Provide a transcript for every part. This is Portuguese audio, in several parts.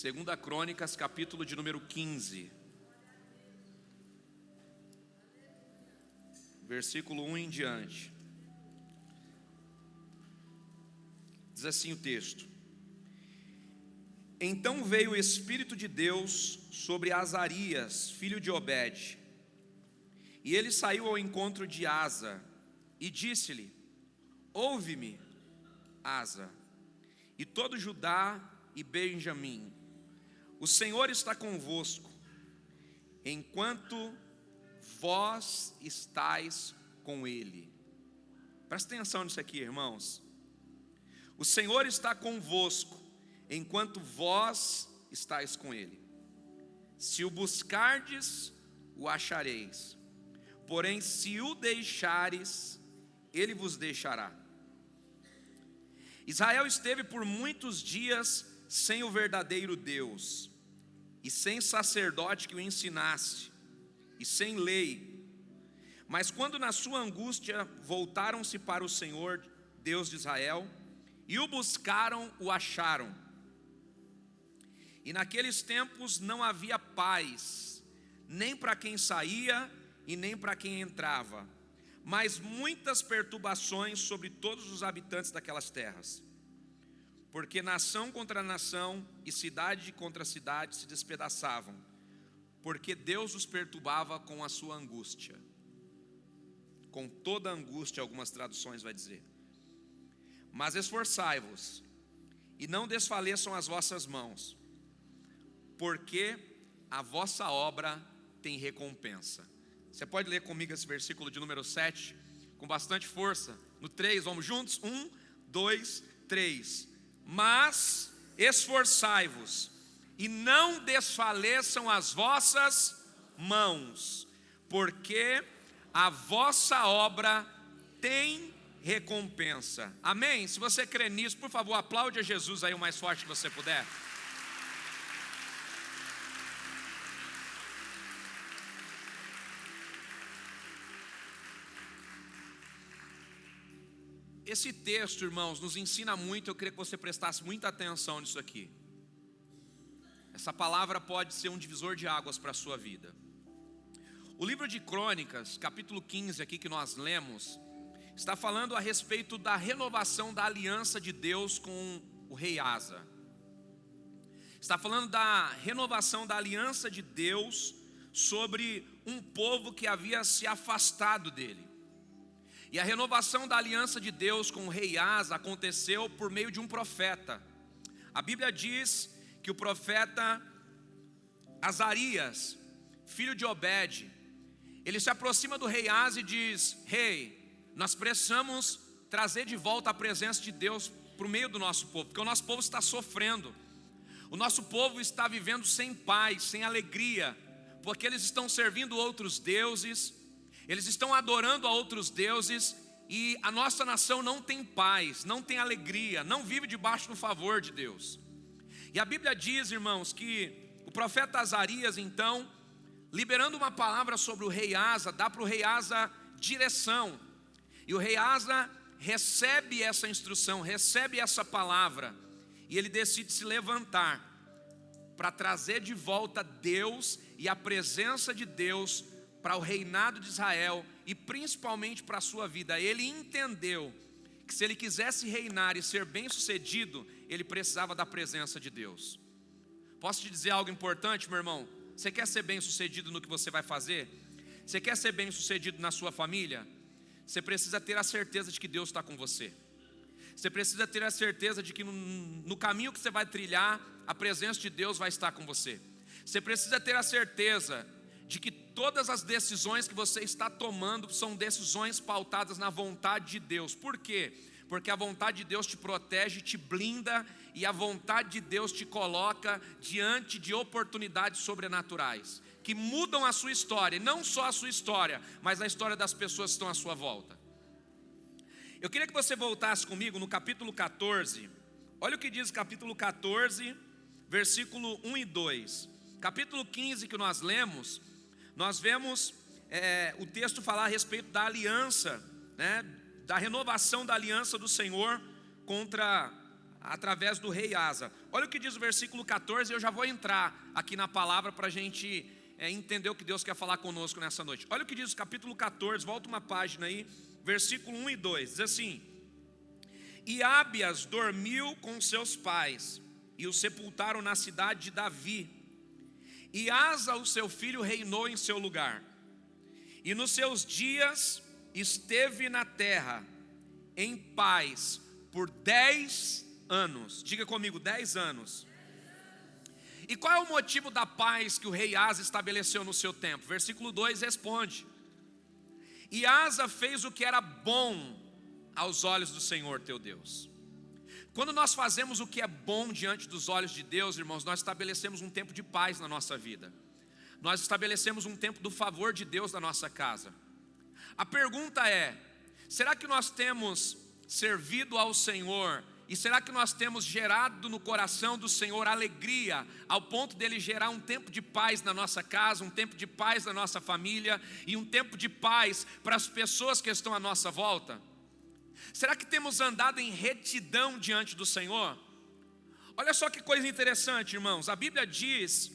Segunda Crônicas, capítulo de número 15. Versículo 1 em diante. Diz assim o texto: Então veio o Espírito de Deus sobre Azarias, filho de Obed, e ele saiu ao encontro de Asa, e disse-lhe: Ouve-me, Asa, e todo Judá e Benjamim, o Senhor está convosco, enquanto vós estáis com Ele. Presta atenção nisso aqui, irmãos. O Senhor está convosco, enquanto vós estáis com Ele. Se o buscardes, o achareis. Porém, se o deixares, Ele vos deixará. Israel esteve por muitos dias sem o verdadeiro Deus, e sem sacerdote que o ensinasse, e sem lei. Mas quando na sua angústia voltaram-se para o Senhor, Deus de Israel, e o buscaram, o acharam. E naqueles tempos não havia paz, nem para quem saía e nem para quem entrava, mas muitas perturbações sobre todos os habitantes daquelas terras. Porque nação contra nação e cidade contra cidade se despedaçavam, porque Deus os perturbava com a sua angústia. Com toda a angústia, algumas traduções vai dizer. Mas esforçai-vos, e não desfaleçam as vossas mãos, porque a vossa obra tem recompensa. Você pode ler comigo esse versículo de número 7, com bastante força. No 3, vamos juntos? 1, 2, 3. Mas esforçai-vos, e não desfaleçam as vossas mãos, porque a vossa obra tem recompensa. Amém? Se você crê nisso, por favor, aplaude a Jesus aí o mais forte que você puder. Esse texto, irmãos, nos ensina muito. Eu queria que você prestasse muita atenção nisso aqui. Essa palavra pode ser um divisor de águas para a sua vida. O livro de Crônicas, capítulo 15 aqui que nós lemos, está falando a respeito da renovação da aliança de Deus com o rei Asa. Está falando da renovação da aliança de Deus sobre um povo que havia se afastado dele. E a renovação da aliança de Deus com o rei Asa aconteceu por meio de um profeta. A Bíblia diz que o profeta Azarias, filho de Obed, ele se aproxima do rei Asa e diz: Rei, nós precisamos trazer de volta a presença de Deus para o meio do nosso povo, porque o nosso povo está sofrendo. O nosso povo está vivendo sem paz, sem alegria, porque eles estão servindo outros deuses, eles estão adorando a outros deuses, e a nossa nação não tem paz, não tem alegria, não vive debaixo do favor de Deus. E a Bíblia diz, irmãos, que o profeta Azarias, então, liberando uma palavra sobre o rei Asa, dá para o rei Asa direção. E o rei Asa recebe essa instrução, recebe essa palavra, e ele decide se levantar para trazer de volta Deus e a presença de Deus para o reinado de Israel e principalmente para a sua vida. Ele entendeu que se ele quisesse reinar e ser bem sucedido, ele precisava da presença de Deus. Posso te dizer algo importante, meu irmão? Você quer ser bem sucedido no que você vai fazer? Você quer ser bem sucedido na sua família? Você precisa ter a certeza de que Deus está com você. Você precisa ter a certeza de que no caminho que você vai trilhar, a presença de Deus vai estar com você. Você precisa ter a certeza de que todas as decisões que você está tomando são decisões pautadas na vontade de Deus. Por quê? Porque a vontade de Deus te protege, te blinda, e a vontade de Deus te coloca diante de oportunidades sobrenaturais que mudam a sua história, e não só a sua história, mas a história das pessoas que estão à sua volta. Eu queria que você voltasse comigo no capítulo 14. Olha o que diz o capítulo 14, versículo 1 e 2. Capítulo 15 que nós lemos, nós vemos o texto falar a respeito da aliança, né, da renovação da aliança do Senhor contra através do rei Asa. Olha o que diz o versículo 14, eu já vou entrar aqui na palavra para a gente entender o que Deus quer falar conosco nessa noite. Olha o que diz o capítulo 14, volta uma página aí, versículo 1 e 2, diz assim: E Ábias dormiu com seus pais, e o sepultaram na cidade de Davi. E Asa, o seu filho, reinou em seu lugar. E nos seus dias esteve na terra em paz por 10 anos. Diga comigo, 10 anos. E qual é o motivo da paz que o rei Asa estabeleceu no seu tempo? Versículo 2 responde: E Asa fez o que era bom aos olhos do Senhor teu Deus. Quando nós fazemos o que é bom diante dos olhos de Deus, irmãos, nós estabelecemos um tempo de paz na nossa vida. Nós estabelecemos um tempo do favor de Deus na nossa casa. A pergunta é: será que nós temos servido ao Senhor? E será que nós temos gerado no coração do Senhor alegria, ao ponto dele gerar um tempo de paz na nossa casa, um tempo de paz na nossa família e um tempo de paz para as pessoas que estão à nossa volta? Será que temos andado em retidão diante do Senhor? Olha só que coisa interessante, irmãos. A Bíblia diz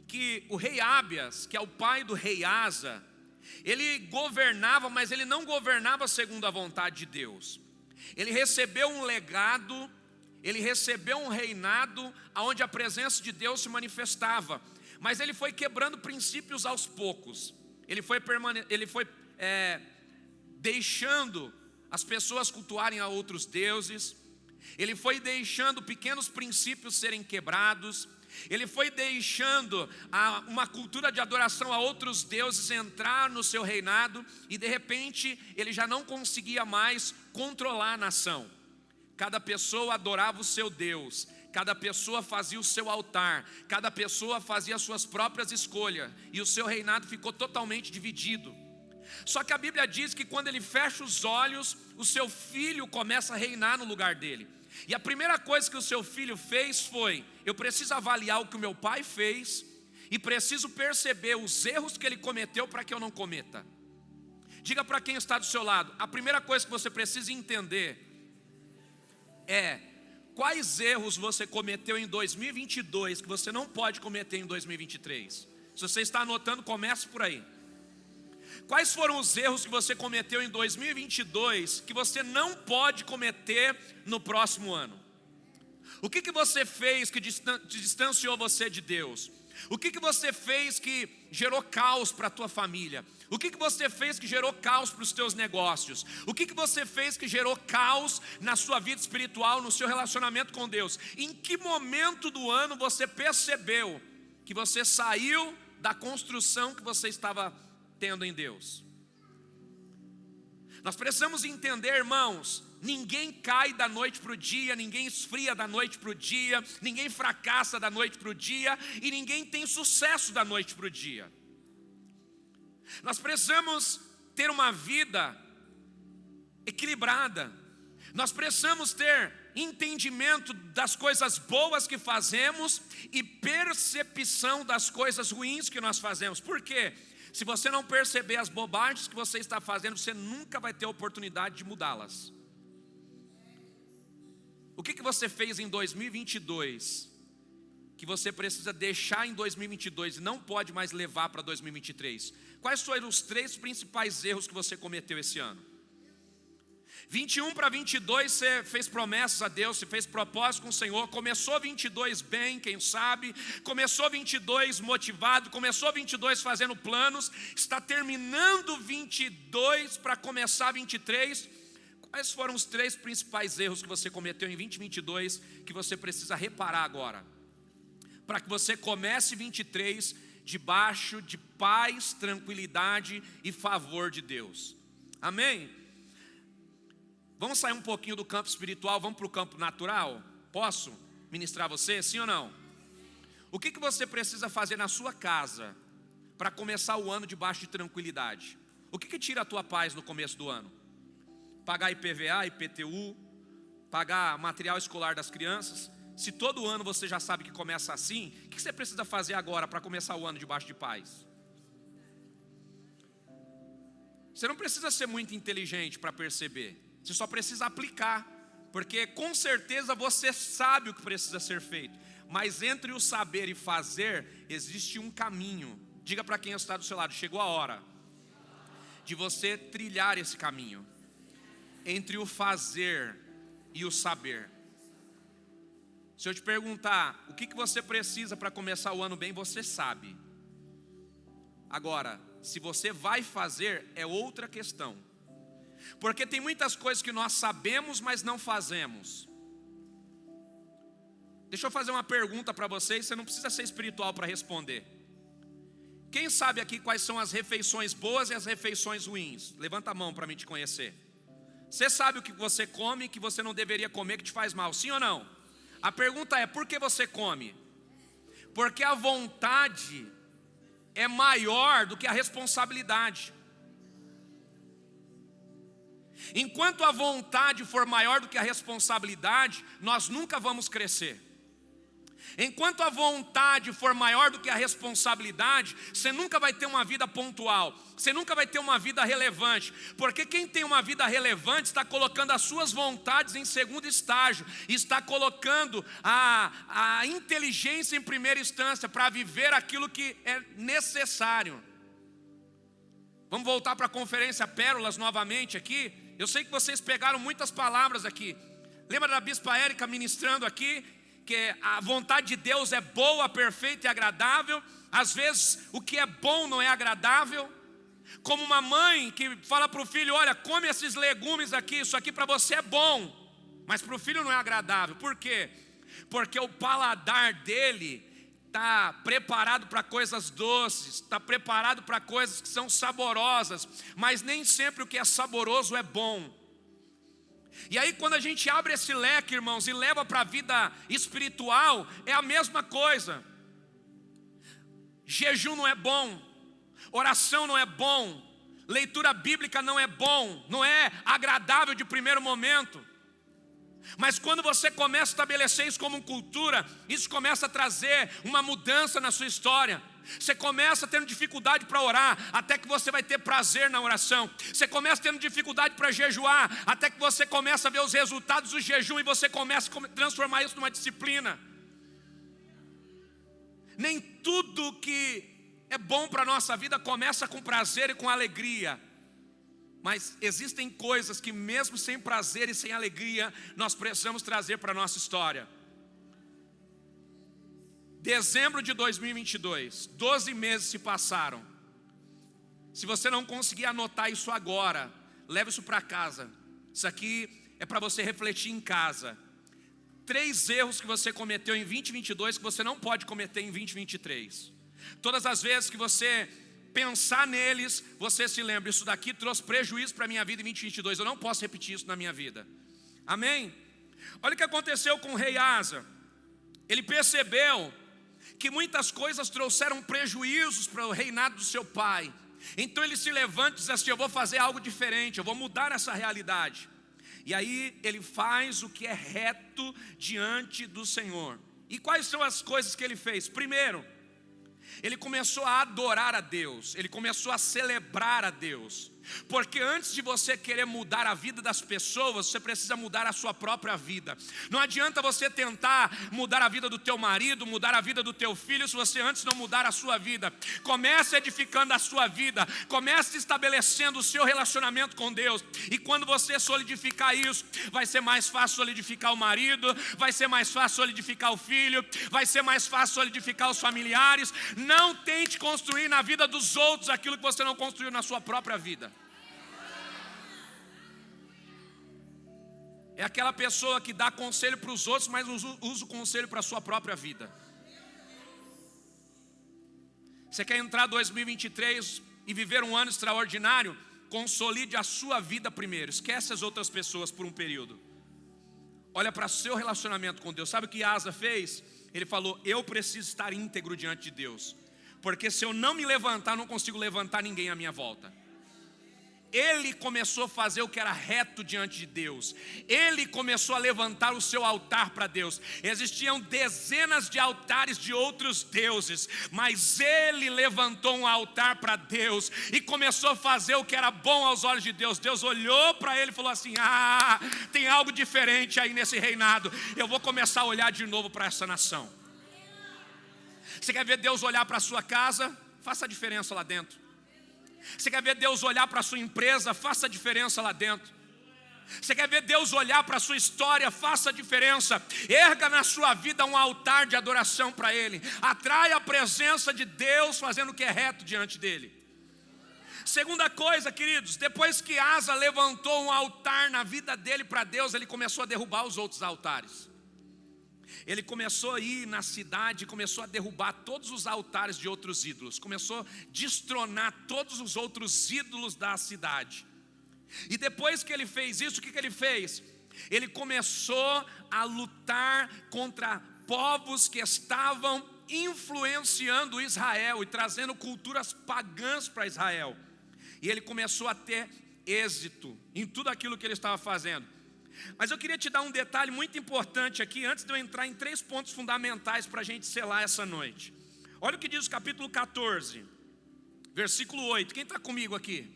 que o rei Ábias, que é o pai do rei Asa, ele governava, mas ele não governava segundo a vontade de Deus. Ele recebeu um legado, ele recebeu um reinado onde a presença de Deus se manifestava, mas ele foi quebrando princípios aos poucos. Ele foi deixando as pessoas cultuarem a outros deuses, ele foi deixando pequenos princípios serem quebrados, ele foi deixando uma cultura de adoração a outros deuses entrar no seu reinado, e de repente ele já não conseguia mais controlar a nação. Cada pessoa adorava o seu Deus, cada pessoa fazia o seu altar, cada pessoa fazia as suas próprias escolhas, e o seu reinado ficou totalmente dividido. Só que a Bíblia diz que quando ele fecha os olhos, o seu filho começa a reinar no lugar dele. E a primeira coisa que o seu filho fez foi: eu preciso avaliar o que o meu pai fez e preciso perceber os erros que ele cometeu para que eu não cometa. Diga para quem está do seu lado: a primeira coisa que você precisa entender é quais erros você cometeu em 2022 que você não pode cometer em 2023. Se você está anotando, comece por aí. Quais foram os erros que você cometeu em 2022 que você não pode cometer no próximo ano? O que você fez que distanciou você de Deus? O que você fez que gerou caos para a tua família? O que você fez que gerou caos para os teus negócios? O que você fez que gerou caos na sua vida espiritual, no seu relacionamento com Deus? Em que momento do ano você percebeu que você saiu da construção que você estava tendo em Deus? Nós precisamos entender, irmãos, ninguém cai da noite para o dia, ninguém esfria da noite para o dia, ninguém fracassa da noite para o dia, e ninguém tem sucesso da noite para o dia. Nós precisamos ter uma vida equilibrada, nós precisamos ter entendimento das coisas boas que fazemos e percepção das coisas ruins que nós fazemos. Por quê? Se você não perceber as bobagens que você está fazendo, você nunca vai ter oportunidade de mudá-las. O que você fez em 2022 que você precisa deixar em 2022 e não pode mais levar para 2023? Quais foram os 3 principais erros que você cometeu esse ano? 21 para 22 você fez promessas a Deus, você fez propósito com o Senhor, começou 22 bem, quem sabe, começou 22 motivado, começou 22 fazendo planos, está terminando 22 para começar 23, quais foram os 3 principais erros que você cometeu em 2022 que você precisa reparar agora? Para que você comece 23 debaixo de paz, tranquilidade e favor de Deus. Amém? Vamos sair um pouquinho do campo espiritual, vamos para o campo natural? Posso ministrar você, sim ou não? O que você precisa fazer na sua casa para começar o ano debaixo de tranquilidade? O que tira a tua paz no começo do ano? Pagar IPVA, IPTU, pagar material escolar das crianças? Se todo ano você já sabe que começa assim, o que você precisa fazer agora para começar o ano debaixo de paz? Você não precisa ser muito inteligente para perceber. Você só precisa aplicar, Porque com certeza você sabe o que precisa ser feito, mas entre o saber e fazer existe um caminho. Diga para quem está do seu lado: chegou a hora de você trilhar esse caminho entre o fazer e o saber. Se eu te perguntar o que você precisa para começar o ano bem, você sabe. Agora, se você vai fazer, é outra questão. Porque tem muitas coisas que nós sabemos, mas não fazemos. Deixa eu fazer uma pergunta para vocês, você não precisa ser espiritual para responder. Quem sabe aqui quais são as refeições boas e as refeições ruins? Levanta a mão para mim te conhecer. Você sabe o que você come e que você não deveria comer, que te faz mal, sim ou não? A pergunta é: por que você come? Porque a vontade é maior do que a responsabilidade. Enquanto a vontade for maior do que a responsabilidade, nós nunca vamos crescer. Enquanto a vontade for maior do que a responsabilidade, você nunca vai ter uma vida pontual, você nunca vai ter uma vida relevante. Porque quem tem uma vida relevante está colocando as suas vontades em segundo estágio, está colocando a inteligência em primeira instância para viver aquilo que é necessário. Vamos voltar para a conferência Pérolas novamente aqui. Eu sei que vocês pegaram muitas palavras aqui. Lembra da Bispa Érica ministrando aqui que a vontade de Deus é boa, perfeita e agradável. Às vezes o que é bom não é agradável. Como uma mãe que fala para o filho: olha, come esses legumes aqui, isso aqui para você é bom, mas para o filho não é agradável. Por quê? Porque o paladar dele está preparado para coisas doces, está preparado para coisas que são saborosas, mas nem sempre o que é saboroso é bom. E aí quando a gente abre esse leque, irmãos, e leva para a vida espiritual, é a mesma coisa. Jejum não é bom, oração não é bom, leitura bíblica não é bom, não é agradável de primeiro momento. Mas quando você começa a estabelecer isso como cultura, isso começa a trazer uma mudança na sua história. Você começa tendo dificuldade para orar, até que você vai ter prazer na oração. Você começa tendo dificuldade para jejuar, até que você começa a ver os resultados do jejum e você começa a transformar isso numa disciplina. Nem tudo que é bom para a nossa vida começa com prazer e com alegria. Mas existem coisas que mesmo sem prazer e sem alegria, nós precisamos trazer para a nossa história. Dezembro de 2022, 12 meses se passaram. Se você não conseguir anotar isso agora, leve isso para casa. Isso aqui é para você refletir em casa. 3 erros que você cometeu em 2022 que você não pode cometer em 2023. Todas as vezes que você pensar neles, você se lembra: isso daqui trouxe prejuízo para a minha vida em 2022, eu não posso repetir isso na minha vida. Amém? Olha o que aconteceu com o rei Asa. Ele percebeu que muitas coisas trouxeram prejuízos para o reinado do seu pai. Então ele se levanta e diz assim: eu vou fazer algo diferente, eu vou mudar essa realidade. E aí ele faz o que é reto diante do Senhor. E quais são as coisas que ele fez? Primeiro, ele começou a adorar a Deus, ele começou a celebrar a Deus. Porque antes de você querer mudar a vida das pessoas, você precisa mudar a sua própria vida. Não adianta você tentar mudar a vida do teu marido, mudar a vida do teu filho, se você antes não mudar a sua vida. Comece edificando a sua vida, comece estabelecendo o seu relacionamento com Deus. E quando você solidificar isso, vai ser mais fácil solidificar o marido, vai ser mais fácil solidificar o filho, vai ser mais fácil solidificar os familiares. Não tente construir na vida dos outros aquilo que você não construiu na sua própria vida. É aquela pessoa que dá conselho para os outros, mas usa o conselho para a sua própria vida. Você quer entrar 2023 e viver um ano extraordinário? Consolide a sua vida primeiro. Esquece as outras pessoas por um período. Olha para o seu relacionamento com Deus. Sabe o que Asa fez? Ele falou: eu preciso estar íntegro diante de Deus, porque se eu não me levantar, não consigo levantar ninguém à minha volta. ele começou a fazer o que era reto diante de Deus. Ele começou a levantar o seu altar para Deus. Existiam dezenas de altares de outros deuses, mas ele levantou um altar para Deus e começou a fazer o que era bom aos olhos de Deus. Deus olhou para ele e falou assim: tem algo diferente aí nesse reinado. Eu vou começar a olhar de novo para essa nação. Você quer ver Deus olhar para a sua casa? Faça a diferença lá dentro. Você quer ver Deus olhar para a sua empresa? Faça a diferença lá dentro. Você quer ver Deus olhar para a sua história? Faça a diferença. Erga na sua vida um altar de adoração para Ele. Atraia a presença de Deus fazendo o que é reto diante dEle. Segunda coisa, queridos, depois que Asa levantou um altar na vida dele para Deus, ele começou a derrubar os outros altares. Ele começou a ir na cidade, começou a derrubar todos os altares de outros ídolos. Começou a destronar todos os outros ídolos da cidade. E depois que ele fez isso, o que ele fez? Ele começou a lutar contra povos que estavam influenciando Israel e trazendo culturas pagãs para Israel. E ele começou a ter êxito em tudo aquilo que ele estava fazendo. Mas eu queria te dar um detalhe muito importante aqui, antes de eu entrar em 3 pontos fundamentais para a gente selar essa noite. Olha o que diz o capítulo 14, versículo 8. Quem está comigo aqui?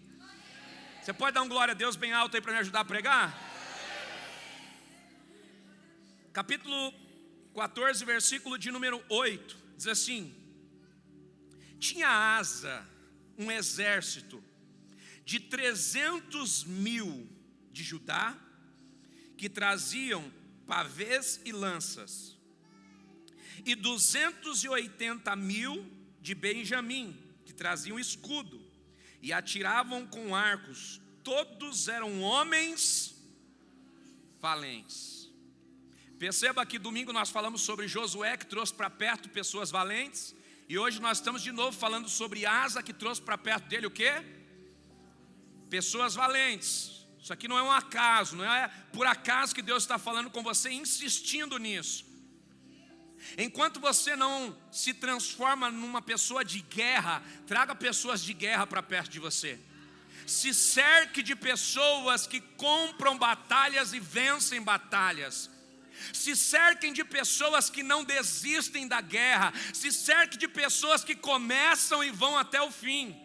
Você pode dar um glória a Deus bem alto aí para me ajudar a pregar? Capítulo 14, versículo de número 8, diz assim: tinha Asa um exército de 300.000 de Judá, que traziam pavês e lanças, e 280.000 de Benjamim, que traziam escudo, e atiravam com arcos. Todos eram homens valentes. Perceba que domingo nós falamos sobre Josué, que trouxe para perto pessoas valentes, e hoje nós estamos de novo falando sobre Asa, que trouxe para perto dele o quê? Pessoas valentes. Isso aqui não é um acaso, não é por acaso que Deus está falando com você, insistindo nisso. Enquanto você não se transforma numa pessoa de guerra, traga pessoas de guerra para perto de você. Se cerque de pessoas que compram batalhas e vencem batalhas. Se cerquem de pessoas que não desistem da guerra. Se cerque de pessoas que começam e vão até o fim.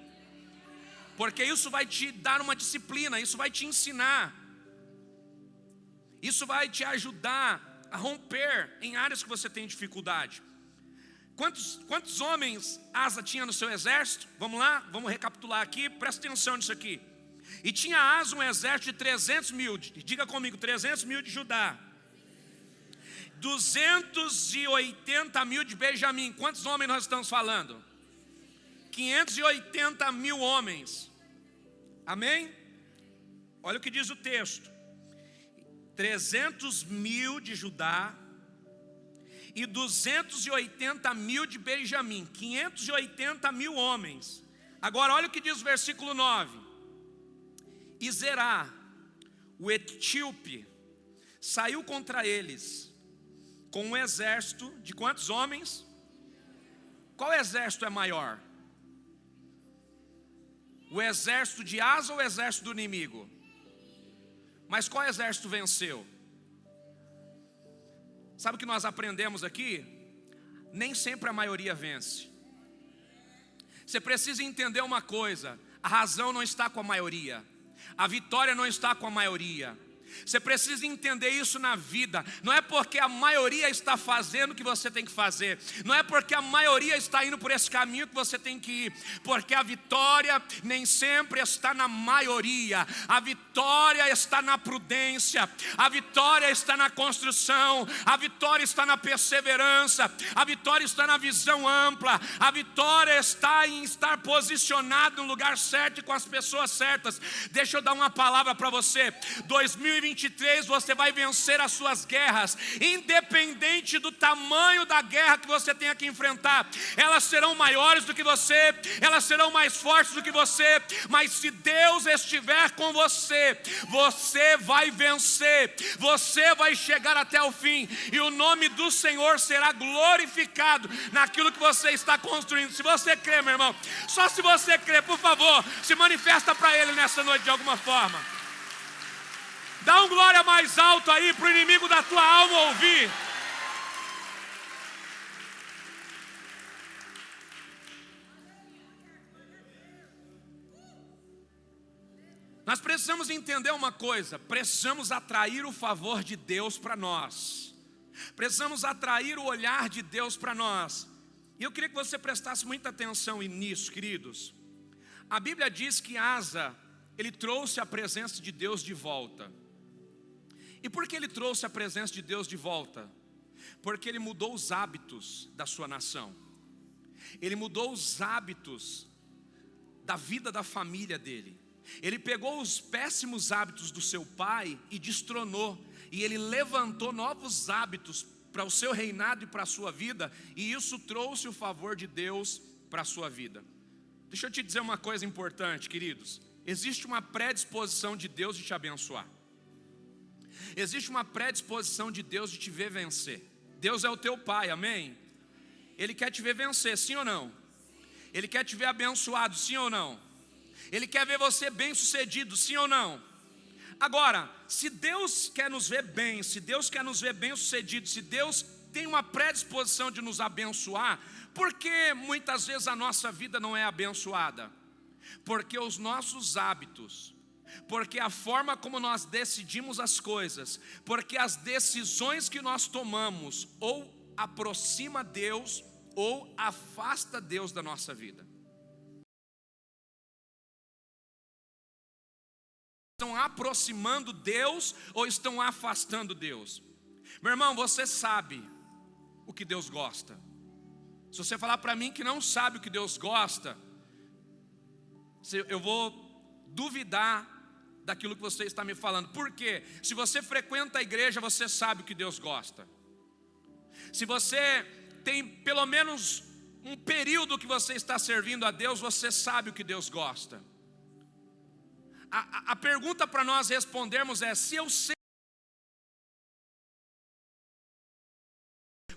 Porque isso vai te dar uma disciplina, isso vai te ensinar. Isso vai te ajudar a romper em áreas que você tem dificuldade. Quantos homens Asa tinha no seu exército? Vamos lá, vamos recapitular aqui, presta atenção nisso aqui. E tinha Asa um exército de 300.000, diga comigo, 300.000 de Judá, 280.000 de Benjamim. Quantos homens nós estamos falando? 580.000 homens. Amém? Olha o que diz o texto: 300.000 de Judá e 280.000 de Benjamim. 580.000 homens. Agora olha o que diz o versículo 9: e Zerá, o etíope, saiu contra eles com um exército de quantos homens? Qual exército é maior? O exército de Asa ou o exército do inimigo? Mas qual exército venceu? Sabe o que nós aprendemos aqui? Nem sempre a maioria vence. Você precisa entender uma coisa: a razão não está com a maioria, a vitória não está com a maioria. Você precisa entender isso na vida. Não é porque a maioria está fazendo o que você tem que fazer. Não é porque a maioria está indo por esse caminho que você tem que ir. Porque a vitória nem sempre está na maioria. A vitória está na prudência. A vitória está na construção. A vitória está na perseverança. A vitória está na visão ampla. A vitória está em estar posicionado no lugar certo e com as pessoas certas. Deixa eu dar uma palavra para você. 2023 2023 você vai vencer as suas guerras, independente do tamanho da guerra que você tenha que enfrentar. Elas serão maiores do que você, elas serão mais fortes do que você, mas se Deus estiver com você, você vai vencer, você vai chegar até o fim, e o nome do Senhor será glorificado naquilo que você está construindo. Se você crê, meu irmão, só se você crê, por favor, se manifesta para Ele nessa noite de alguma forma. Dá um glória mais alto aí para o inimigo da tua alma ouvir. Nós precisamos entender uma coisa: precisamos atrair o favor de Deus para nós, precisamos atrair o olhar de Deus para nós. E eu queria que você prestasse muita atenção nisso, queridos. A Bíblia diz que Asa, ele trouxe a presença de Deus de volta. E por que ele trouxe a presença de Deus de volta? Porque ele mudou os hábitos da sua nação, ele mudou os hábitos da vida da família dele. Ele pegou os péssimos hábitos do seu pai e destronou, e ele levantou novos hábitos para o seu reinado e para a sua vida, e isso trouxe o favor de Deus para a sua vida. Deixa eu te dizer uma coisa importante, queridos. Existe uma predisposição de Deus de te abençoar. Existe uma predisposição de Deus de te ver vencer. Deus é o teu pai, amém? Ele quer te ver vencer, sim ou não? Ele quer te ver abençoado, sim ou não? Ele quer ver você bem sucedido, sim ou não? Agora, se Deus quer nos ver bem, se Deus quer nos ver bem sucedido, se Deus tem uma predisposição de nos abençoar, por que muitas vezes a nossa vida não é abençoada? Porque os nossos hábitos, porque a forma como nós decidimos as coisas, porque as decisões que nós tomamos ou aproxima Deus ou afasta Deus da nossa vida. Estão aproximando Deus ou estão afastando Deus? Meu irmão, você sabe o que Deus gosta. Se você falar para mim que não sabe o que Deus gosta, eu vou duvidar daquilo que você está me falando. Por quê? Se você frequenta a igreja, você sabe o que Deus gosta. Se você tem pelo menos um período que você está servindo a Deus, você sabe o que Deus gosta. A pergunta para nós respondermos é: se eu sei,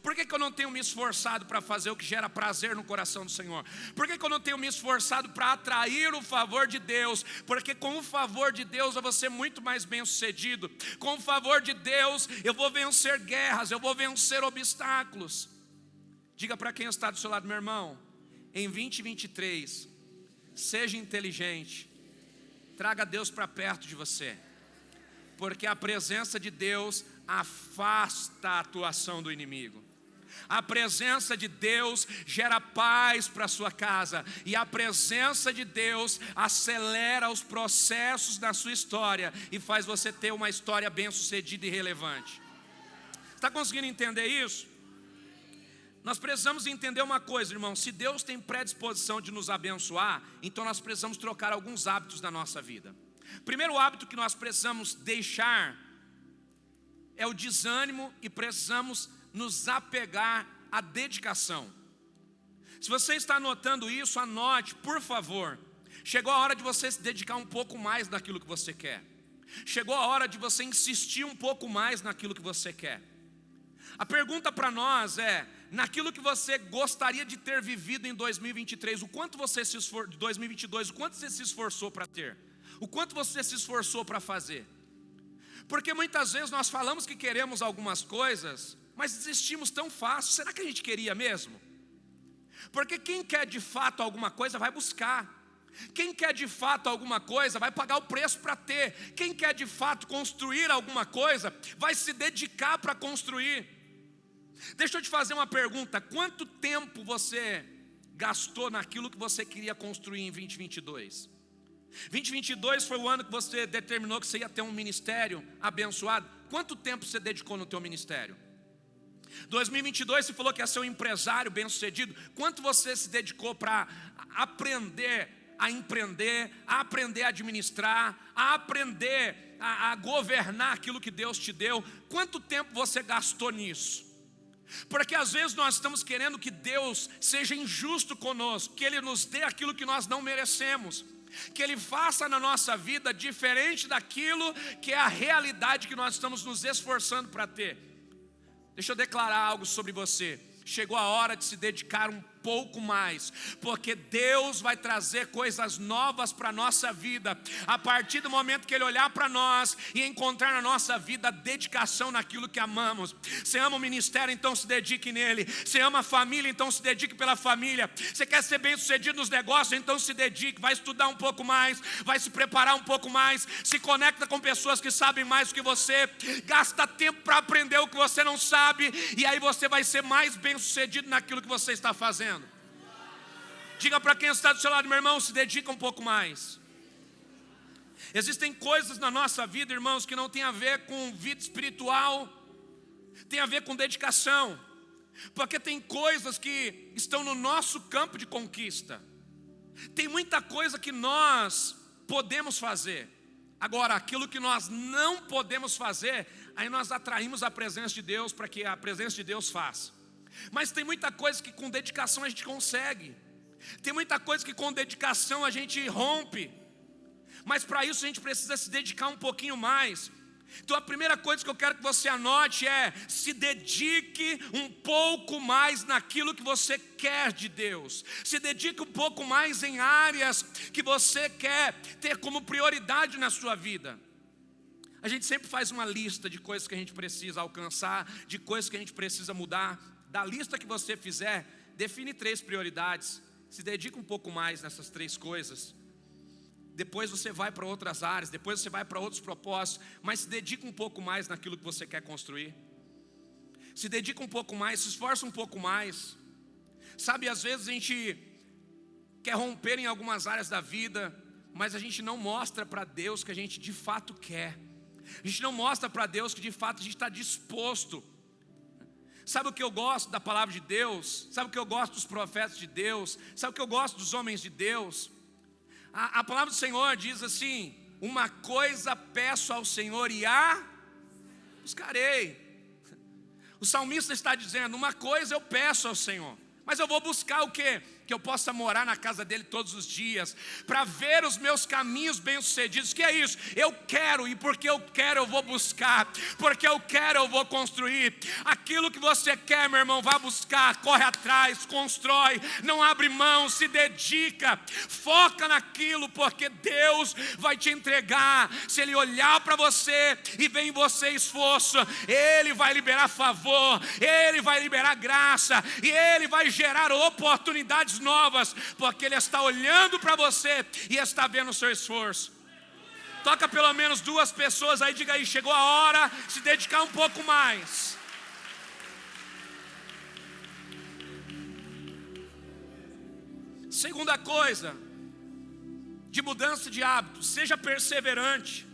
por que eu não tenho me esforçado para fazer o que gera prazer no coração do Senhor? Por que eu não tenho me esforçado para atrair o favor de Deus? Porque com o favor de Deus eu vou ser muito mais bem sucedido. Com o favor de Deus eu vou vencer guerras, eu vou vencer obstáculos. Diga para quem está do seu lado: meu irmão, em 2023, seja inteligente, traga Deus para perto de você, porque a presença de Deus afasta a atuação do inimigo. A presença de Deus gera paz para a sua casa, e a presença de Deus acelera os processos da sua história e faz você ter uma história bem-sucedida e relevante. Está conseguindo entender isso? Nós precisamos entender uma coisa, irmão: se Deus tem predisposição de nos abençoar, então nós precisamos trocar alguns hábitos da nossa vida. Primeiro hábito que nós precisamos deixar é o desânimo, e precisamos nos apegar à dedicação. Se você está anotando isso, anote, por favor. Chegou a hora de você se dedicar um pouco mais naquilo que você quer. Chegou a hora de você insistir um pouco mais naquilo que você quer. A pergunta para nós é: naquilo que você gostaria de ter vivido em 2023, o quanto você se esforçou, 2022, o quanto você se esforçou para ter? O quanto você se esforçou para fazer? Porque muitas vezes nós falamos que queremos algumas coisas, mas desistimos tão fácil. Será que a gente queria mesmo? Porque quem quer de fato alguma coisa vai buscar. Quem quer de fato alguma coisa vai pagar o preço para ter. Quem quer de fato construir alguma coisa vai se dedicar para construir. Deixa eu te fazer uma pergunta: quanto tempo você gastou naquilo que você queria construir em 2022? 2022 foi o ano que você determinou que você ia ter um ministério abençoado. Quanto tempo você dedicou no teu ministério? 2022 você falou que ia ser um empresário bem-sucedido. Quanto você se dedicou para aprender a empreender, a aprender a administrar, a aprender a governar aquilo que Deus te deu, quanto tempo você gastou nisso? Porque às vezes nós estamos querendo que Deus seja injusto conosco, que Ele nos dê aquilo que nós não merecemos, que Ele faça na nossa vida diferente daquilo que é a realidade que nós estamos nos esforçando para ter. Deixa eu declarar algo sobre você. Chegou a hora de se dedicar um pouco mais, porque Deus vai trazer coisas novas para a nossa vida, a partir do momento que Ele olhar para nós e encontrar na nossa vida dedicação naquilo que amamos. Você ama o ministério, então se dedique nele. Você ama a família, então se dedique pela família. Você quer ser bem sucedido nos negócios, então se dedique, vai estudar um pouco mais, vai se preparar um pouco mais, se conecta com pessoas que sabem mais do que você, gasta tempo para aprender o que você não sabe, e aí você vai ser mais bem sucedido naquilo que você está fazendo. Diga para quem está do seu lado: meu irmão, se dedica um pouco mais. Existem coisas na nossa vida, irmãos, que não tem a ver com vida espiritual, tem a ver com dedicação. Porque tem coisas que estão no nosso campo de conquista. Tem muita coisa que nós podemos fazer. Agora, aquilo que nós não podemos fazer, aí nós atraímos a presença de Deus para que a presença de Deus faça. Mas tem muita coisa que com dedicação a gente consegue. Tem muita coisa que com dedicação a gente rompe. Mas para isso a gente precisa se dedicar um pouquinho mais. Então a primeira coisa que eu quero que você anote é: se dedique um pouco mais naquilo que você quer de Deus. Se dedique um pouco mais em áreas que você quer ter como prioridade na sua vida. A gente sempre faz uma lista de coisas que a gente precisa alcançar, de coisas que a gente precisa mudar. Da lista que você fizer, define 3 prioridades. Se dedica um pouco mais nessas 3 coisas. Depois você vai para outras áreas, depois você vai para outros propósitos, mas se dedica um pouco mais naquilo que você quer construir. Se dedica um pouco mais, se esforça um pouco mais. Sabe, às vezes a gente quer romper em algumas áreas da vida, mas a gente não mostra para Deus que a gente de fato quer. A gente não mostra para Deus que de fato a gente está disposto. Sabe o que eu gosto da palavra de Deus? Sabe o que eu gosto dos profetas de Deus? Sabe o que eu gosto dos homens de Deus? A palavra do Senhor diz assim: uma coisa peço ao Senhor e a buscarei. O salmista está dizendo: uma coisa eu peço ao Senhor, mas eu vou buscar o quê? Que eu possa morar na casa dele todos os dias, para ver os meus caminhos bem-sucedidos. Que é isso? Eu quero, e porque eu quero eu vou buscar, porque eu quero eu vou construir. Aquilo que você quer, meu irmão, vá buscar, corre atrás, constrói, não abre mão, se dedica, foca naquilo, porque Deus vai te entregar. Se Ele olhar para você e ver em você esforço, Ele vai liberar favor, Ele vai liberar graça, e Ele vai gerar oportunidades novas, porque Ele está olhando para você e está vendo o seu esforço. Toca pelo menos 2 pessoas aí, diga aí: chegou a hora de se dedicar um pouco mais. Segunda coisa, de mudança de hábito: seja perseverante.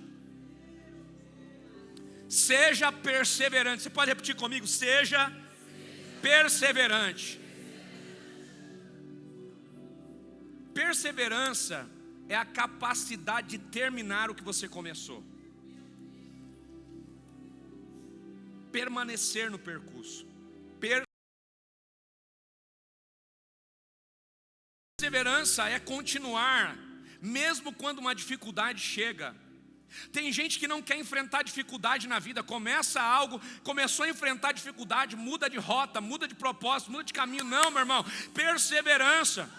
Seja perseverante. Você pode repetir comigo: seja perseverante. Perseverança é a capacidade de terminar o que você começou. Permanecer no percurso. Perseverança é continuar, mesmo quando uma dificuldade chega. Tem gente que não quer enfrentar dificuldade na vida. Começa algo, começou a enfrentar dificuldade, muda de rota, muda de propósito, muda de caminho. Não, meu irmão, perseverança.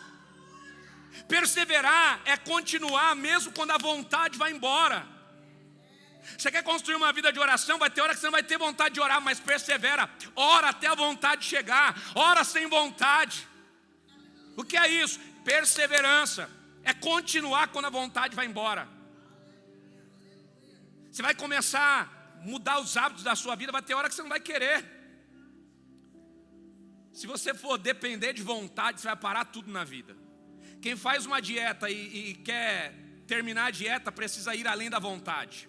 Perseverar é continuar mesmo quando a vontade vai embora. Você quer construir uma vida de oração? Vai ter hora que você não vai ter vontade de orar, mas persevera. Ora até a vontade chegar. Ora sem vontade. O que é isso? Perseverança é continuar quando a vontade vai embora. Você vai começar a mudar os hábitos da sua vida, vai ter hora que você não vai querer. Se você for depender de vontade, você vai parar tudo na vida. Quem faz uma dieta e quer terminar a dieta precisa ir além da vontade.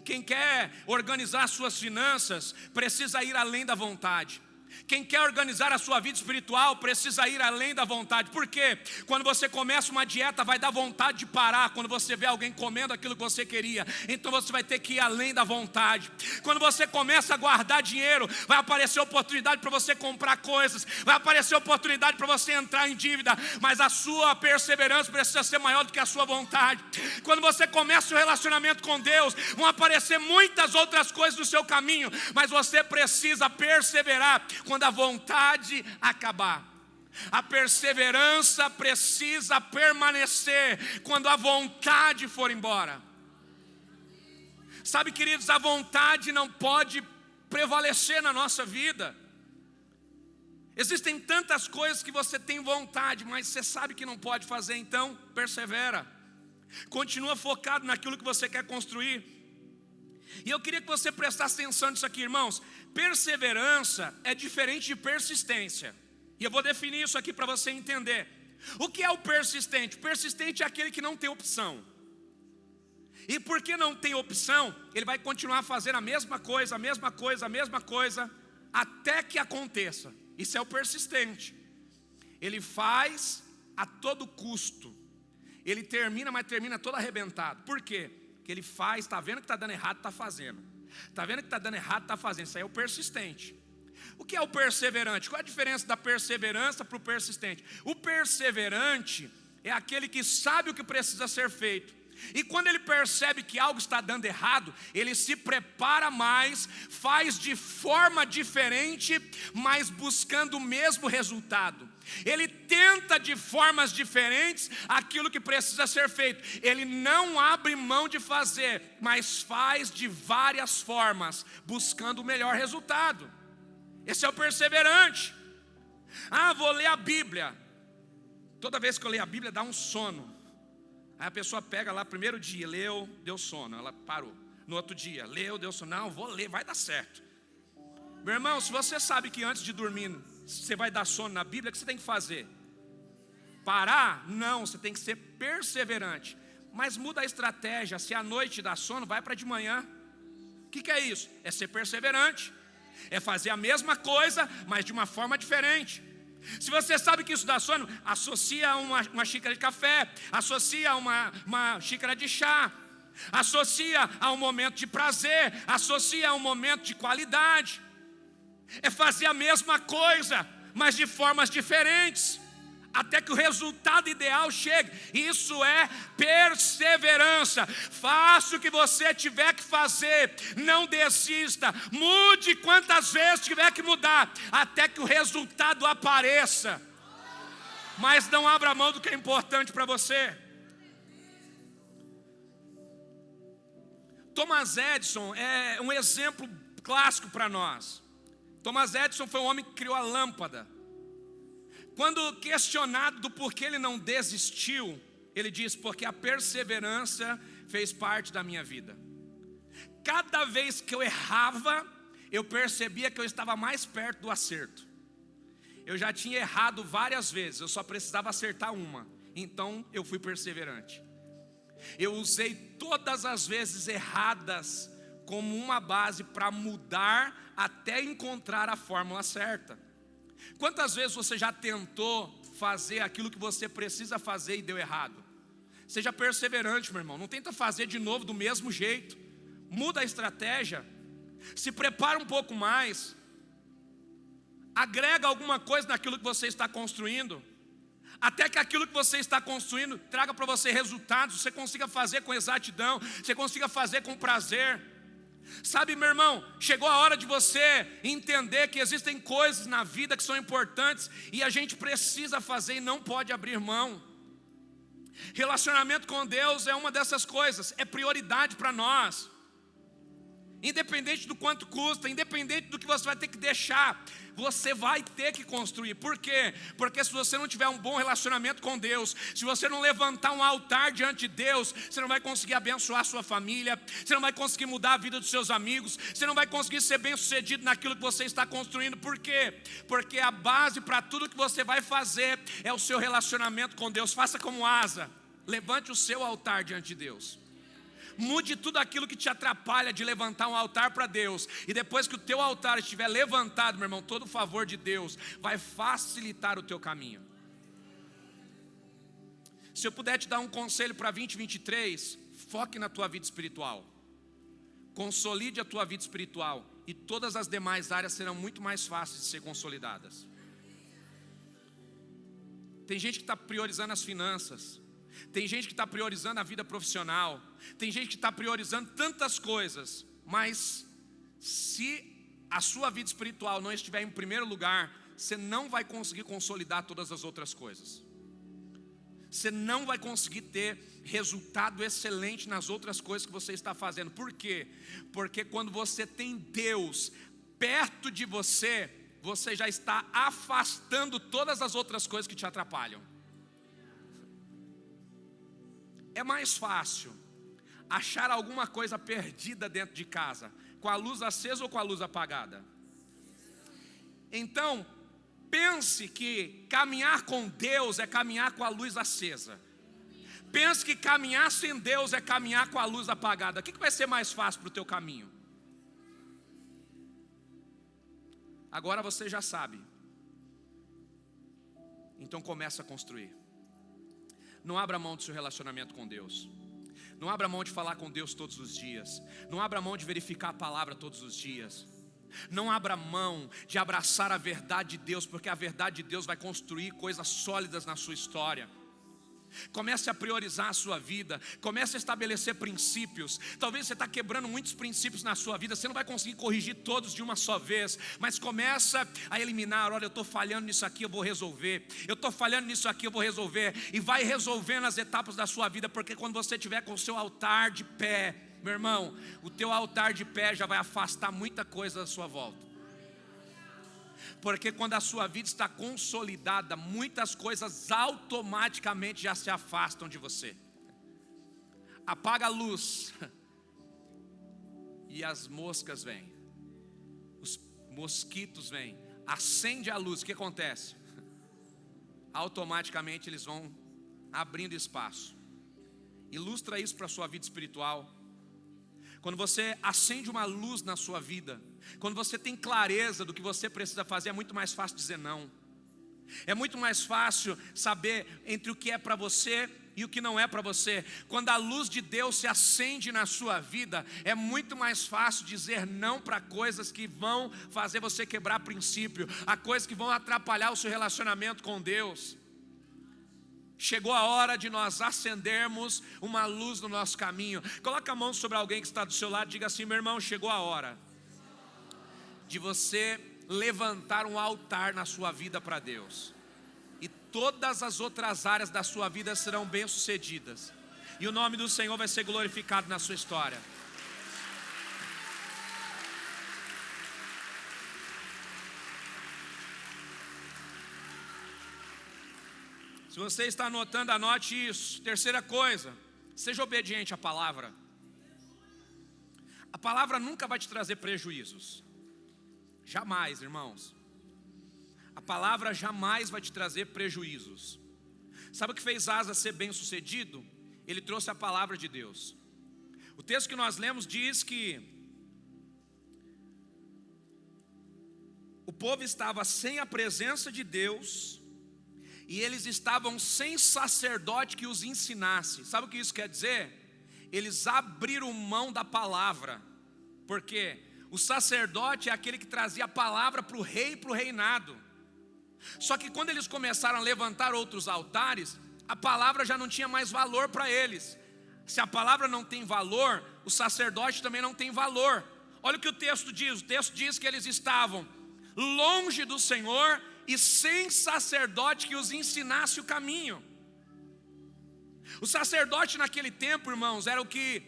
Quem quer organizar suas finanças precisa ir além da vontade. Quem quer organizar a sua vida espiritual precisa ir além da vontade. Por quê? Quando você começa uma dieta, vai dar vontade de parar. Quando você vê alguém comendo aquilo que você queria, então você vai ter que ir além da vontade. Quando você começa a guardar dinheiro, vai aparecer oportunidade para você comprar coisas, vai aparecer oportunidade para você entrar em dívida, mas a sua perseverança precisa ser maior do que a sua vontade. Quando você começa o relacionamento com Deus, vão aparecer muitas outras coisas no seu caminho, mas você precisa perseverar quando a vontade acabar. A perseverança precisa permanecer quando a vontade for embora. Sabe, queridos, a vontade não pode prevalecer na nossa vida. Existem tantas coisas que você tem vontade, mas você sabe que não pode fazer, então persevera. Continua focado naquilo que você quer construir. E eu queria que você prestasse atenção nisso aqui, irmãos. Perseverança é diferente de persistência. E eu vou definir isso aqui para você entender. O que é o persistente? O persistente é aquele que não tem opção. E porque não tem opção, ele vai continuar fazendo a mesma coisa, a mesma coisa, a mesma coisa, até que aconteça. Isso é o persistente. Ele faz a todo custo. Ele termina, mas termina todo arrebentado. Por quê? Porque ele faz, está vendo que está dando errado, está fazendo. Está vendo que está dando errado, está fazendo. Isso aí é o persistente. O que é o perseverante? Qual é a diferença da perseverança para o persistente? O perseverante é aquele que sabe o que precisa ser feito. E quando ele percebe que algo está dando errado, ele se prepara mais, faz de forma diferente, mas buscando o mesmo resultado. Ele tenta de formas diferentes aquilo que precisa ser feito. Ele não abre mão de fazer, mas faz de várias formas, buscando o melhor resultado. Esse é o perseverante. Vou ler a Bíblia. Toda vez que eu leio a Bíblia dá um sono. Aí a pessoa pega lá, primeiro dia, leu, deu sono, ela parou. No outro dia, leu, deu sono, não, vou ler, vai dar certo. Meu irmão, se você sabe que antes de dormir você vai dar sono na Bíblia, o que você tem que fazer? Parar? Não, você tem que ser perseverante. Mas muda a estratégia, se à noite dá sono, vai para de manhã. O que é isso? É ser perseverante. É fazer a mesma coisa, mas de uma forma diferente. Se você sabe que isso dá sono, associa uma xícara de café, associa uma xícara de chá, associa a um momento de prazer, associa a um momento de qualidade. É fazer a mesma coisa, mas de formas diferentes, até que o resultado ideal chegue. Isso é perseverança. Faça o que você tiver que fazer, não desista, mude quantas vezes tiver que mudar, até que o resultado apareça. Mas não abra mão do que é importante para você. Thomas Edison é um exemplo clássico para nós. Thomas Edison foi um homem que criou a lâmpada. Quando questionado do porquê ele não desistiu, ele diz: porque a perseverança fez parte da minha vida. Cada vez que eu errava, eu percebia que eu estava mais perto do acerto. Eu já tinha errado várias vezes, eu só precisava acertar uma. Então eu fui perseverante. Eu usei todas as vezes erradas como uma base para mudar até encontrar a fórmula certa. Quantas vezes você já tentou fazer aquilo que você precisa fazer e deu errado? Seja perseverante, meu irmão. Não tenta fazer de novo do mesmo jeito. Muda a estratégia. Se prepara um pouco mais. Agrega alguma coisa naquilo que você está construindo, até que aquilo que você está construindo traga para você resultados. Você consiga fazer com exatidão, você consiga fazer com prazer. Sabe, meu irmão, chegou a hora de você entender que existem coisas na vida que são importantes e a gente precisa fazer e não pode abrir mão. Relacionamento com Deus é uma dessas coisas, é prioridade para nós. Independente do quanto custa, independente do que você vai ter que deixar, você vai ter que construir. Por quê? Porque se você não tiver um bom relacionamento com Deus, se você não levantar um altar diante de Deus, você não vai conseguir abençoar a sua família, você não vai conseguir mudar a vida dos seus amigos, você não vai conseguir ser bem sucedido naquilo que você está construindo. Por quê? Porque a base para tudo que você vai fazer é o seu relacionamento com Deus. Faça como Asa, levante o seu altar diante de Deus. Mude tudo aquilo que te atrapalha de levantar um altar para Deus. E depois que o teu altar estiver levantado, meu irmão, todo o favor de Deus vai facilitar o teu caminho. Se eu puder te dar um conselho para 2023, foque na tua vida espiritual. Consolide a tua vida espiritual. E todas as demais áreas serão muito mais fáceis de ser consolidadas. Tem gente que está priorizando as finanças. Tem gente que está priorizando a vida profissional. Tem gente que está priorizando tantas coisas. Mas se a sua vida espiritual não estiver em primeiro lugar, você não vai conseguir consolidar todas as outras coisas. Você não vai conseguir ter resultado excelente nas outras coisas que você está fazendo. Por quê? Porque quando você tem Deus perto de você, você já está afastando todas as outras coisas que te atrapalham. É mais fácil achar alguma coisa perdida dentro de casa, com a luz acesa ou com a luz apagada? Então, pense que caminhar com Deus é caminhar com a luz acesa. Pense que caminhar sem Deus é caminhar com a luz apagada. O que vai ser mais fácil para o teu caminho? Agora você já sabe. Então começa a construir. Não abra mão do seu relacionamento com Deus. Não abra mão de falar com Deus todos os dias. Não abra mão de verificar a palavra todos os dias. Não abra mão de abraçar a verdade de Deus, porque a verdade de Deus vai construir coisas sólidas na sua história. Comece a priorizar a sua vida. Comece a estabelecer princípios. Talvez você está quebrando muitos princípios na sua vida. Você não vai conseguir corrigir todos de uma só vez, mas começa a eliminar. Olha, eu estou falhando nisso aqui, eu vou resolver. Eu estou falhando nisso aqui, eu vou resolver. E vai resolvendo as etapas da sua vida. Porque quando você estiver com o seu altar de pé, meu irmão, o teu altar de pé já vai afastar muita coisa da sua volta. Porque quando a sua vida está consolidada, muitas coisas automaticamente já se afastam de você. Apaga a luz e as moscas vêm, os mosquitos vêm. Acende a luz, o que acontece? Automaticamente eles vão abrindo espaço. Ilustra isso para a sua vida espiritual. Quando você acende uma luz na sua vida, quando você tem clareza do que você precisa fazer, é muito mais fácil dizer não. É muito mais fácil saber entre o que é para você e o que não é para você. Quando a luz de Deus se acende na sua vida, é muito mais fácil dizer não para coisas que vão fazer você quebrar princípio, a coisas que vão atrapalhar o seu relacionamento com Deus. Chegou a hora de nós acendermos uma luz no nosso caminho. Coloca a mão sobre alguém que está do seu lado e diga assim: meu irmão, chegou a hora de você levantar um altar na sua vida para Deus. E todas as outras áreas da sua vida serão bem-sucedidas. E o nome do Senhor vai ser glorificado na sua história. Se você está anotando, anote isso. Terceira coisa, seja obediente à palavra. A palavra nunca vai te trazer prejuízos. Jamais, irmãos. A palavra jamais vai te trazer prejuízos. Sabe o que fez Asa ser bem sucedido? Ele trouxe a palavra de Deus. O texto que nós lemos diz que o povo estava sem a presença de Deus e eles estavam sem sacerdote que os ensinasse. Sabe o que isso quer dizer? Eles abriram mão da palavra. Por quê? O sacerdote é aquele que trazia a palavra para o rei e para o reinado. Só que quando eles começaram a levantar outros altares, a palavra já não tinha mais valor para eles. Se a palavra não tem valor, o sacerdote também não tem valor. Olha o que o texto diz. O texto diz que eles estavam longe do Senhor e sem sacerdote que os ensinasse o caminho. O sacerdote naquele tempo, irmãos, era o que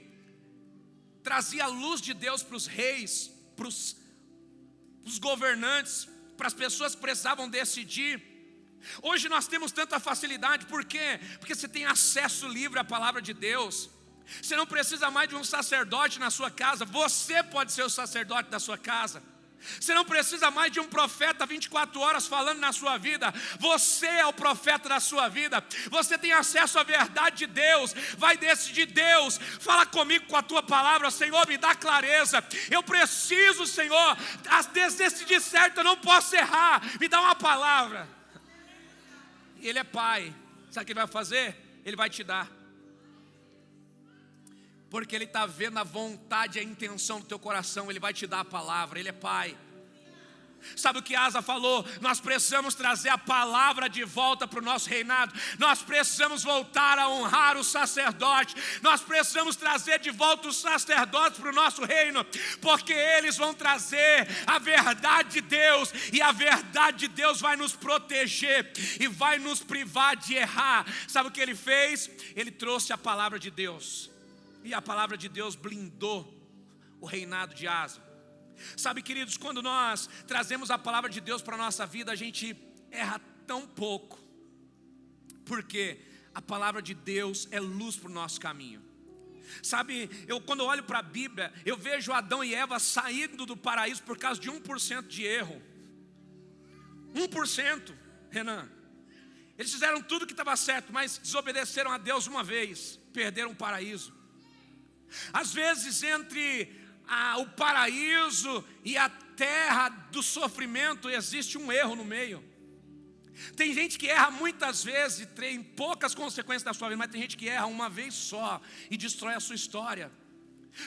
trazia a luz de Deus para os reis, para os governantes, para as pessoas que precisavam decidir. Hoje nós temos tanta facilidade, por quê? Porque você tem acesso livre à palavra de Deus. Você não precisa mais de um sacerdote na sua casa, você pode ser o sacerdote da sua casa. Você não precisa mais de um profeta 24 horas falando na sua vida. Você é o profeta da sua vida. Você tem acesso à verdade de Deus. Vai decidir Deus. Fala comigo com a tua palavra. Senhor, me dá clareza. Eu preciso, Senhor, decidir certo. Eu não posso errar. Me dá uma palavra. E Ele é Pai. Sabe o que Ele vai fazer? Ele vai te dar. Porque Ele está vendo a vontade e a intenção do teu coração. Ele vai te dar a palavra, Ele é Pai. Sabe o que Asa falou? Nós precisamos trazer a palavra de volta para o nosso reinado. Nós precisamos voltar a honrar o sacerdote. Nós precisamos trazer de volta os sacerdotes para o nosso reino, porque eles vão trazer a verdade de Deus, e a verdade de Deus vai nos proteger e vai nos privar de errar. Sabe o que ele fez? Ele trouxe a palavra de Deus, e a palavra de Deus blindou o reinado de Asa. Sabe, queridos, quando nós trazemos a palavra de Deus para a nossa vida, a gente erra tão pouco, porque a palavra de Deus é luz para o nosso caminho. Sabe, quando eu olho para a Bíblia, eu vejo Adão e Eva saindo do paraíso por causa de 1% de erro. 1%, Renan. Eles fizeram tudo que estava certo, mas desobedeceram a Deus uma vez, perderam o paraíso. Às vezes entre o paraíso e a terra do sofrimento existe um erro no meio. Tem gente que erra muitas vezes e tem poucas consequências da sua vida, mas tem gente que erra uma vez só e destrói a sua história.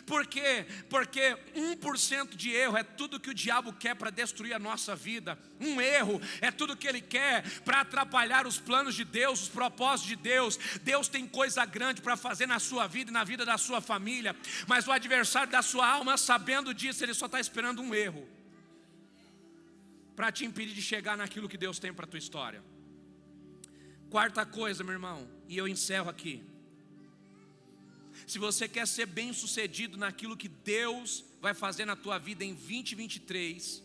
Por quê? Porque 1% de erro é tudo que o diabo quer para destruir a nossa vida. Um erro é tudo que ele quer para atrapalhar os planos de Deus, os propósitos de Deus. Deus tem coisa grande para fazer na sua vida e na vida da sua família, mas o adversário da sua alma, sabendo disso, ele só está esperando um erro para te impedir de chegar naquilo que Deus tem para a tua história. Quarta coisa, meu irmão, e eu encerro aqui. Se você quer ser bem sucedido naquilo que Deus vai fazer na tua vida em 2023,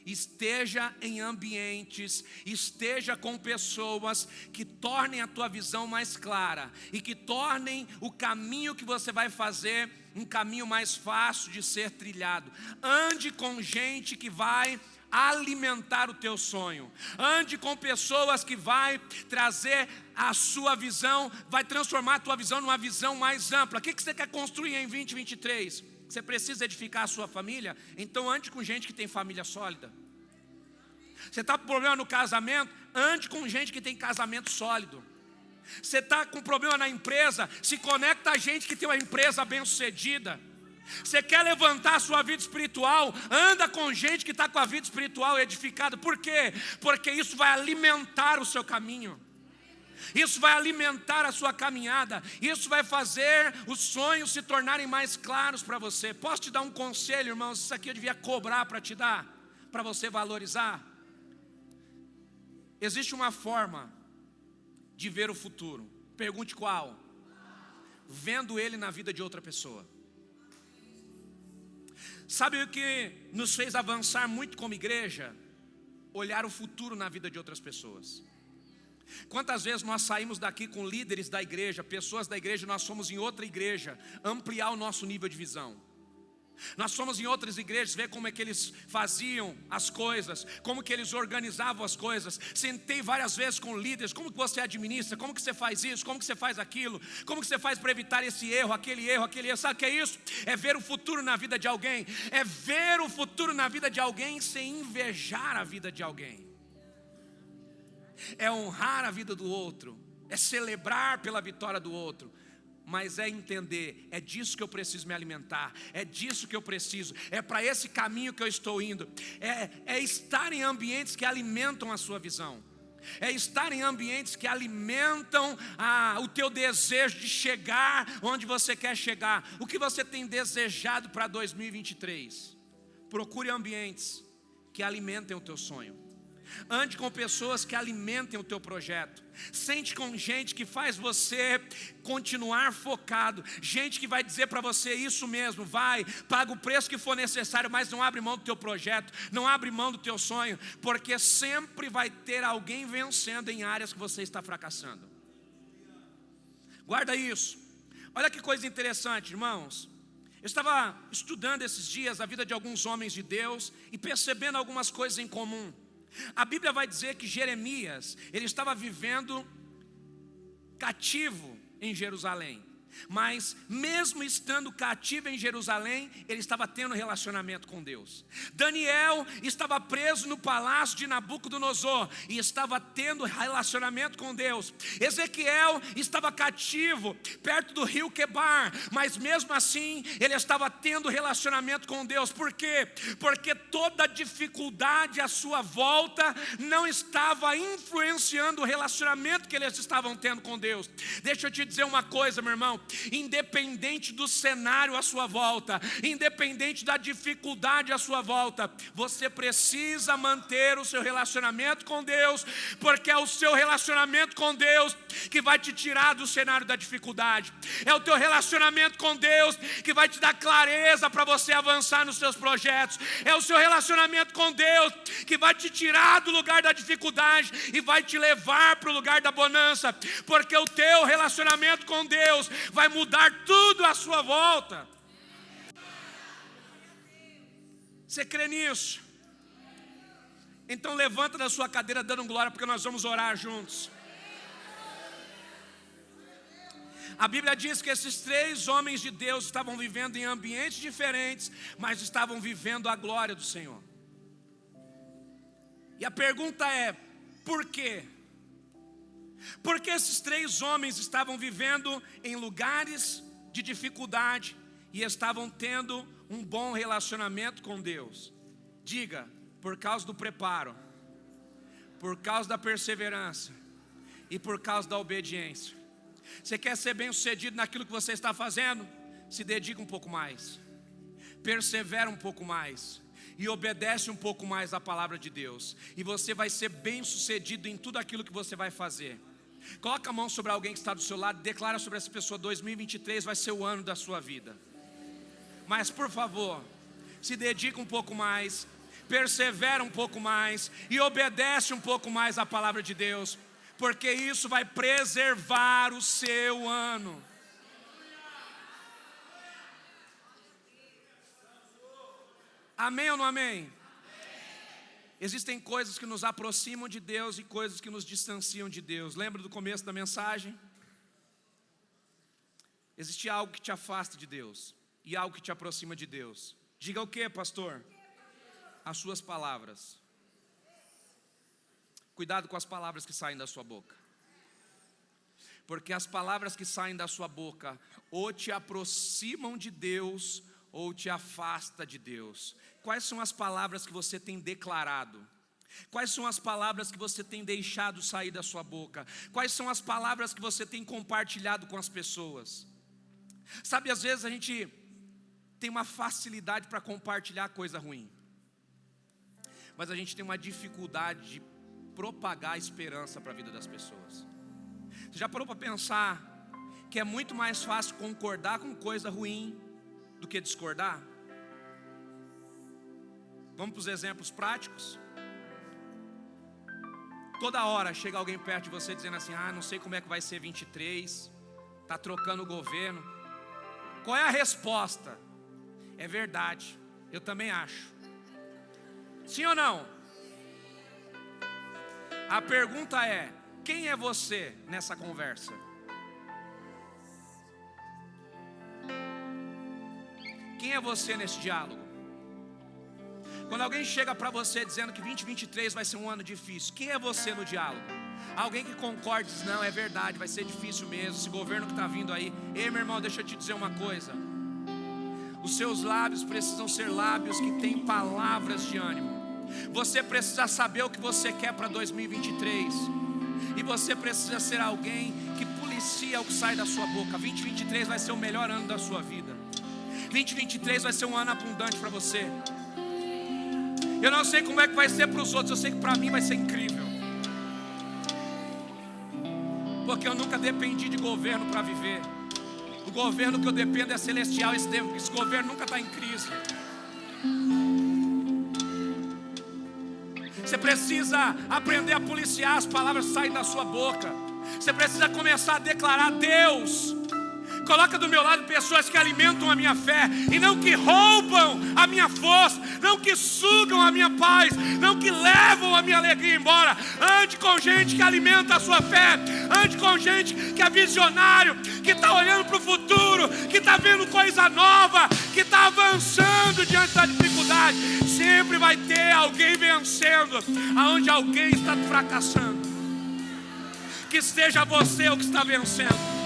esteja em ambientes, esteja com pessoas que tornem a tua visão mais clara e que tornem o caminho que você vai fazer um caminho mais fácil de ser trilhado. Ande com gente que vai alimentar o teu sonho. Ande com pessoas que vai trazer a sua visão, vai transformar a tua visão numa visão mais ampla. O que você quer construir em 2023? Você precisa edificar a sua família? Então ande com gente que tem família sólida. Você está com problema no casamento? Ande com gente que tem casamento sólido. Você está com problema na empresa? Se conecta a gente que tem uma empresa bem sucedida. Você quer levantar a sua vida espiritual? Anda com gente que está com a vida espiritual edificada. Por quê? Porque isso vai alimentar o seu caminho. Isso vai alimentar a sua caminhada. Isso vai fazer os sonhos se tornarem mais claros para você. Posso te dar um conselho, irmãos? Isso aqui eu devia cobrar para te dar, para você valorizar. Existe uma forma de ver o futuro. Pergunte qual? Vendo ele na vida de outra pessoa. Sabe o que nos fez avançar muito como igreja? Olhar o futuro na vida de outras pessoas. Quantas vezes nós saímos daqui com líderes da igreja, pessoas da igreja, nós fomos em outra igreja ampliar o nosso nível de visão. Nós fomos em outras igrejas ver como é que eles faziam as coisas, como que eles organizavam as coisas. Sentei várias vezes com líderes, como que você administra, como que você faz isso, como que você faz aquilo, como que você faz para evitar esse erro, aquele erro. Sabe o que é isso? É ver o futuro na vida de alguém. É ver o futuro na vida de alguém sem invejar a vida de alguém. É honrar a vida do outro, é celebrar pela vitória do outro. Mas é entender, é disso que eu preciso me alimentar, é disso que eu preciso, é para esse caminho que eu estou indo, é estar em ambientes que alimentam a sua visão, é estar em ambientes que alimentam o teu desejo de chegar onde você quer chegar. O que você tem desejado para 2023? Procure ambientes que alimentem o teu sonho. Ande com pessoas que alimentem o teu projeto. Sente com gente que faz você continuar focado. Gente que vai dizer para você isso mesmo. Vai, paga o preço que for necessário, mas não abre mão do teu projeto. Não abre mão do teu sonho. Porque sempre vai ter alguém vencendo em áreas que você está fracassando. Guarda isso. Olha que coisa interessante, irmãos. Eu estava estudando esses dias a vida de alguns homens de Deus e percebendo algumas coisas em comum. A Bíblia vai dizer que Jeremias, ele estava vivendo cativo em Jerusalém. Mas mesmo estando cativo em Jerusalém, ele estava tendo relacionamento com Deus. Daniel estava preso no palácio de Nabucodonosor e estava tendo relacionamento com Deus. Ezequiel estava cativo perto do rio Quebar, mas mesmo assim ele estava tendo relacionamento com Deus. Por quê? Porque toda dificuldade à sua volta não estava influenciando o relacionamento que eles estavam tendo com Deus. Deixa eu te dizer uma coisa, meu irmão. Independente do cenário à sua volta, independente da dificuldade à sua volta, você precisa manter o seu relacionamento com Deus, porque é o seu relacionamento com Deus que vai te tirar do cenário da dificuldade. É o teu relacionamento com Deus que vai te dar clareza para você avançar nos seus projetos. É o seu relacionamento com Deus que vai te tirar do lugar da dificuldade e vai te levar para o lugar da bonança, porque o teu relacionamento com Deus vai mudar tudo à sua volta. Você crê nisso? Então levanta da sua cadeira dando glória, porque nós vamos orar juntos. A Bíblia diz que esses 3 homens de Deus estavam vivendo em ambientes diferentes, mas estavam vivendo a glória do Senhor. E a pergunta é: por quê? Porque esses 3 homens estavam vivendo em lugares de dificuldade e estavam tendo um bom relacionamento com Deus. Diga: por causa do preparo, por causa da perseverança e por causa da obediência. Você quer ser bem sucedido naquilo que você está fazendo? Se dedica um pouco mais, persevera um pouco mais e obedece um pouco mais à palavra de Deus, e você vai ser bem sucedido em tudo aquilo que você vai fazer. Coloca a mão sobre alguém que está do seu lado e declara sobre essa pessoa: 2023 vai ser o ano da sua vida. Mas por favor, se dedica um pouco mais, persevera um pouco mais e obedece um pouco mais à palavra de Deus, porque isso vai preservar o seu ano. Amém ou não amém? Existem coisas que nos aproximam de Deus e coisas que nos distanciam de Deus. Lembra do começo da mensagem? Existe algo que te afasta de Deus e algo que te aproxima de Deus. Diga o que, pastor? As suas palavras. Cuidado com as palavras que saem da sua boca, porque as palavras que saem da sua boca ou te aproximam de Deus ou te afasta de Deus. Quais são as palavras que você tem declarado? Quais são as palavras que você tem deixado sair da sua boca? Quais são as palavras que você tem compartilhado com as pessoas? Sabe, às vezes a gente tem uma facilidade para compartilhar coisa ruim, mas a gente tem uma dificuldade de propagar a esperança para a vida das pessoas. Você já parou para pensar que é muito mais fácil concordar com coisa ruim do que discordar? Vamos para os exemplos práticos. Toda hora chega alguém perto de você dizendo assim: não sei como é que vai ser 23, está trocando o governo. Qual é a resposta? É verdade, eu também acho. Sim ou não? A pergunta é: quem é você nessa conversa? Quem é você nesse diálogo? Quando alguém chega para você dizendo que 2023 vai ser um ano difícil, quem é você no diálogo? Alguém que concorda e diz: não, é verdade, vai ser difícil mesmo, esse governo que está vindo aí. Ei, meu irmão, deixa eu te dizer uma coisa. Os seus lábios precisam ser lábios que têm palavras de ânimo. Você precisa saber o que você quer para 2023. E você precisa ser alguém que policia o que sai da sua boca. 2023 vai ser o melhor ano da sua vida. 2023 vai ser um ano abundante para você. Eu não sei como é que vai ser para os outros, eu sei que para mim vai ser incrível. Porque eu nunca dependi de governo para viver. O governo que eu dependo é celestial. Esse governo nunca está em crise. Você precisa aprender a policiar as palavras que saem da sua boca. Você precisa começar a declarar: Deus, Coloca do meu lado pessoas que alimentam a minha fé e não que roubam a minha força, não que sugam a minha paz, não que levam a minha alegria embora. Ande com gente que alimenta a sua fé, ande com gente que é visionário, que está olhando para o futuro, que está vendo coisa nova, que está avançando diante da dificuldade. Sempre vai ter alguém vencendo aonde alguém está fracassando. Que seja você o que está vencendo.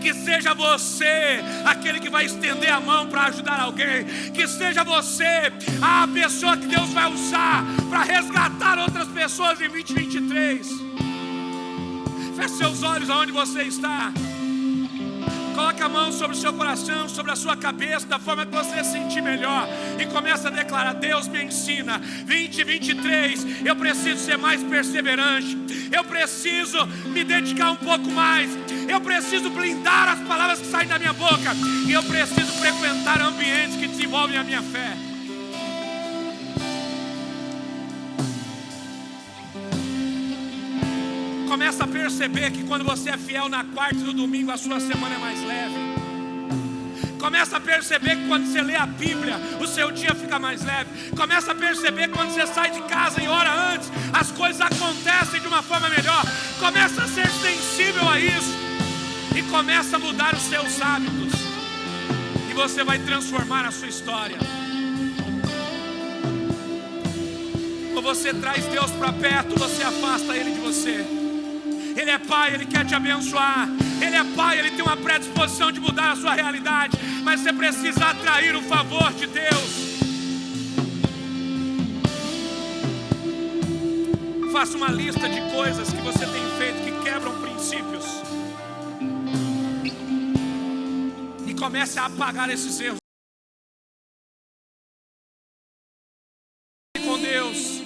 Que seja você aquele que vai estender a mão para ajudar alguém. Que seja você a pessoa que Deus vai usar para resgatar outras pessoas em 2023. Feche seus olhos aonde você está. Coloque a mão sobre o seu coração, sobre a sua cabeça, da forma que você se sentir melhor. E começa a declarar: Deus me ensina. 2023, eu preciso ser mais perseverante. Eu preciso me dedicar um pouco mais. Eu preciso blindar as palavras que saem da minha boca. E eu preciso frequentar ambientes que desenvolvem a minha fé. Começa a perceber que quando você é fiel na quarta e no domingo, a sua semana é mais leve. Começa a perceber que quando você lê a Bíblia, o seu dia fica mais leve. Começa a perceber que quando você sai de casa e ora antes, as coisas acontecem de uma forma melhor. Começa a ser sensível a isso. E começa a mudar os seus hábitos. E você vai transformar a sua história. Quando você traz Deus para perto, você afasta Ele de você. Ele é Pai, Ele quer te abençoar. Ele é Pai, Ele tem uma predisposição de mudar a sua realidade. Mas você precisa atrair o favor de Deus. Faça uma lista de coisas que você tem feito que quebram princípios. E comece a apagar esses erros. Com Deus.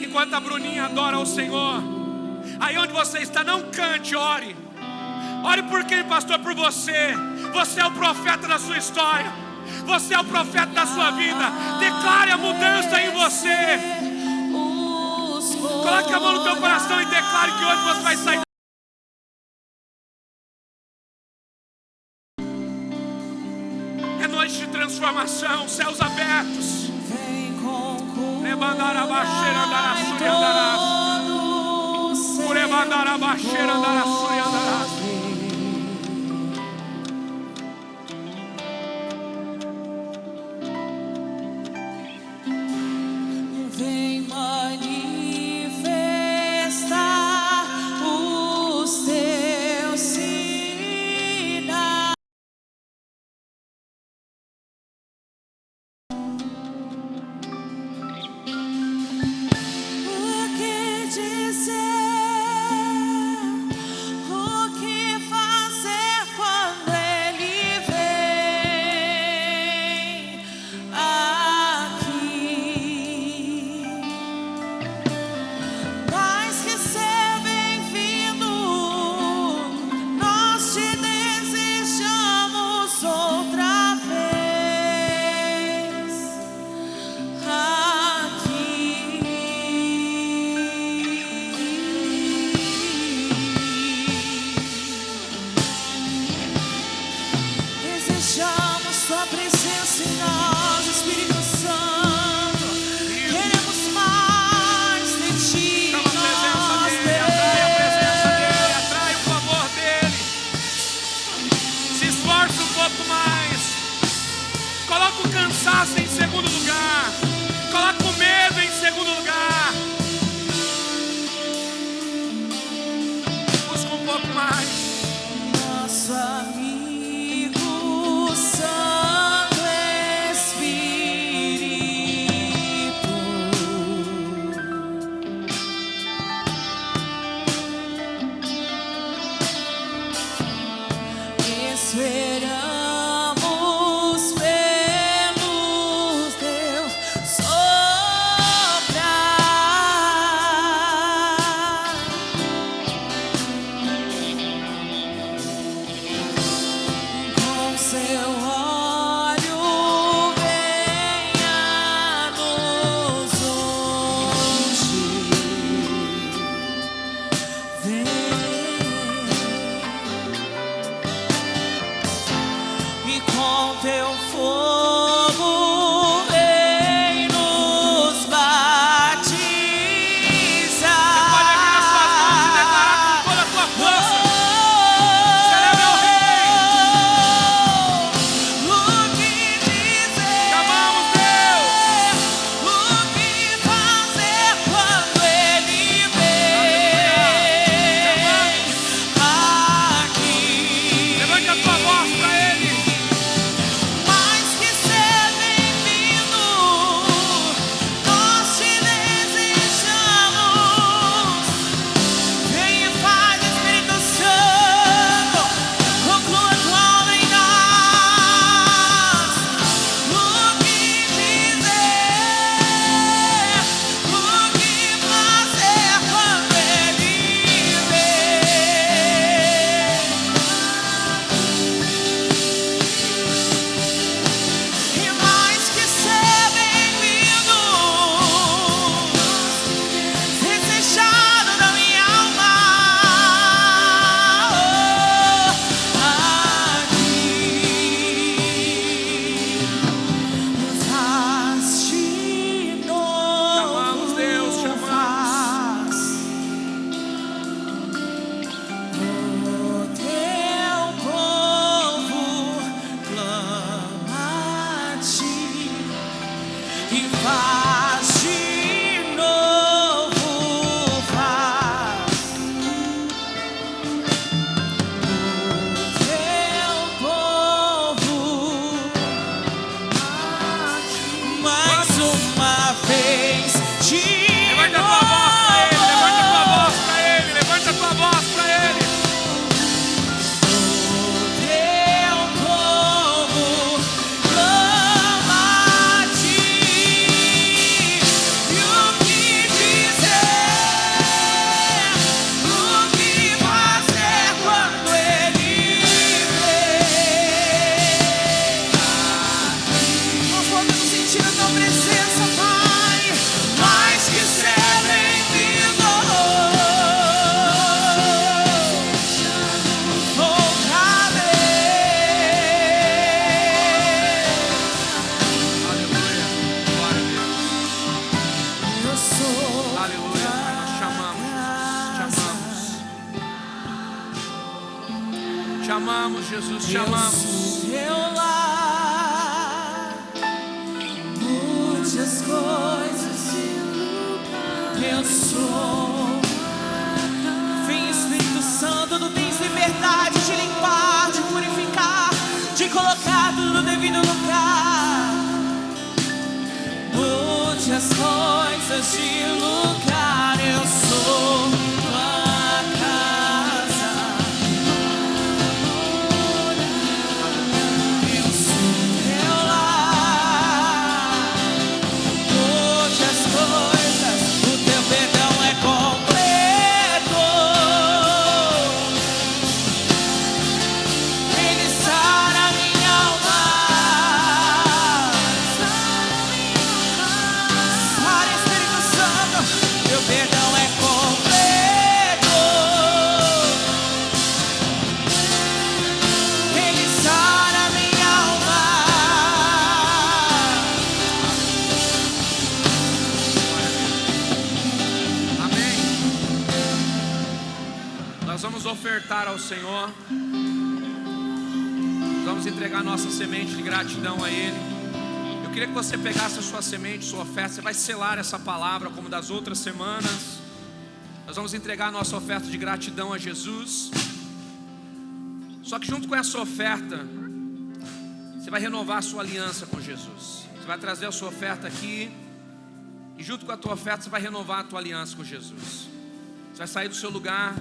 Enquanto a Bruninha adora ao Senhor. Aí onde você está, não cante, ore. Ore por quem, pastor? Por você. Você é o profeta da sua história. Você é o profeta da sua vida. Declare a mudança em você. Coloque a mão no teu coração e declare que hoje você vai sair. É noite de transformação, céus abertos. Levantar a baixeira, andar a sua andarás. Levantar a baixeira, andar a sua andarás. Vem manifestar os teus sinais. O que dizer? Em segundo lugar, coloca o medo em segundo lugar. Busca um pouco mais. Nosso amigo Santo Espírito, esperamos. amamos, Jesus, te Eu amamos. sou teu lar, mude as coisas de lugar. Eu sou. Vem, Espírito Santo, tu tens liberdade de limpar, de purificar, de colocar tudo no devido lugar. Mude as coisas de lugar. Eu sou tua casa. Eu sou teu lar. Mude as coisas. O teu perdão é completo. Ele sara minha alma. Sara, Espírito Santo. Teu perdão é completo. Ele sara minha alma. Amém. Nós vamos ofertar ao Senhor. Vamos entregar nossa semente de gratidão a Ele. Eu queria que você pegasse a sua semente, sua oferta. Você vai selar essa palavra como das outras semanas. Nós vamos entregar a nossa oferta de gratidão a Jesus. Só que junto com essa oferta, você vai renovar a sua aliança com Jesus. Você vai trazer a sua oferta aqui. E junto com a tua oferta, você vai renovar a tua aliança com Jesus. Você vai sair do seu lugar,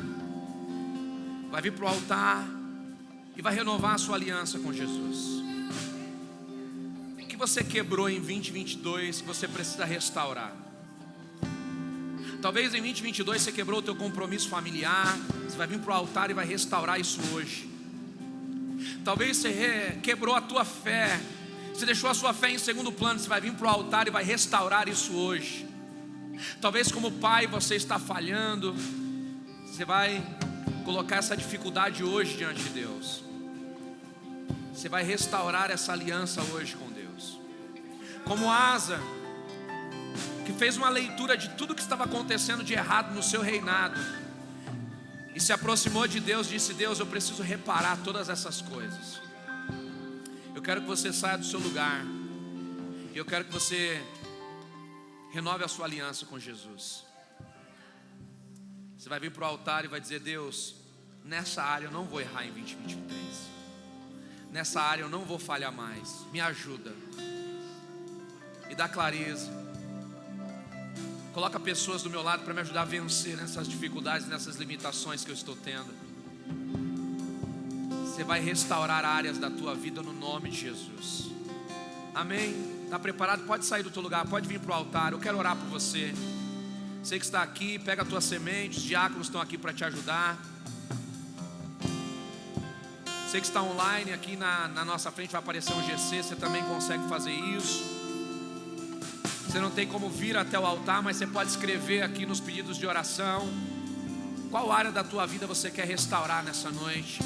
vai vir para o altar e vai renovar a sua aliança com Jesus. O que você quebrou em 2022 que você precisa restaurar? Talvez em 2022 você quebrou o teu compromisso familiar. Você vai vir para o altar e vai restaurar isso hoje. Talvez você quebrou a tua fé. Você deixou a sua fé em segundo plano. Você vai vir para o altar e vai restaurar isso hoje. Talvez como pai você está falhando. Você vai colocar essa dificuldade hoje diante de Deus. Você vai restaurar essa aliança hoje com Deus. Como Asa, que fez uma leitura de tudo que estava acontecendo de errado no seu reinado e se aproximou de Deus, disse: Deus, eu preciso reparar todas essas coisas. Eu quero que você saia do seu lugar e eu quero que você renove a sua aliança com Jesus. Você vai vir para o altar e vai dizer: Deus, nessa área eu não vou errar em 2023. Nessa área eu não vou falhar mais. Me ajuda. Me dá clareza. Coloca pessoas do meu lado para me ajudar a vencer nessas dificuldades, nessas limitações que eu estou tendo. Você vai restaurar áreas da tua vida no nome de Jesus. Amém? Está preparado? Pode sair do teu lugar, pode vir para o altar. Eu quero orar por você. Você que está aqui, pega a tua semente. Os diáconos estão aqui para te ajudar. Você que está online, aqui na nossa frente vai aparecer um GC. Você também consegue fazer isso. Você não tem como vir até o altar, mas você pode escrever aqui nos pedidos de oração qual área da tua vida você quer restaurar nessa noite.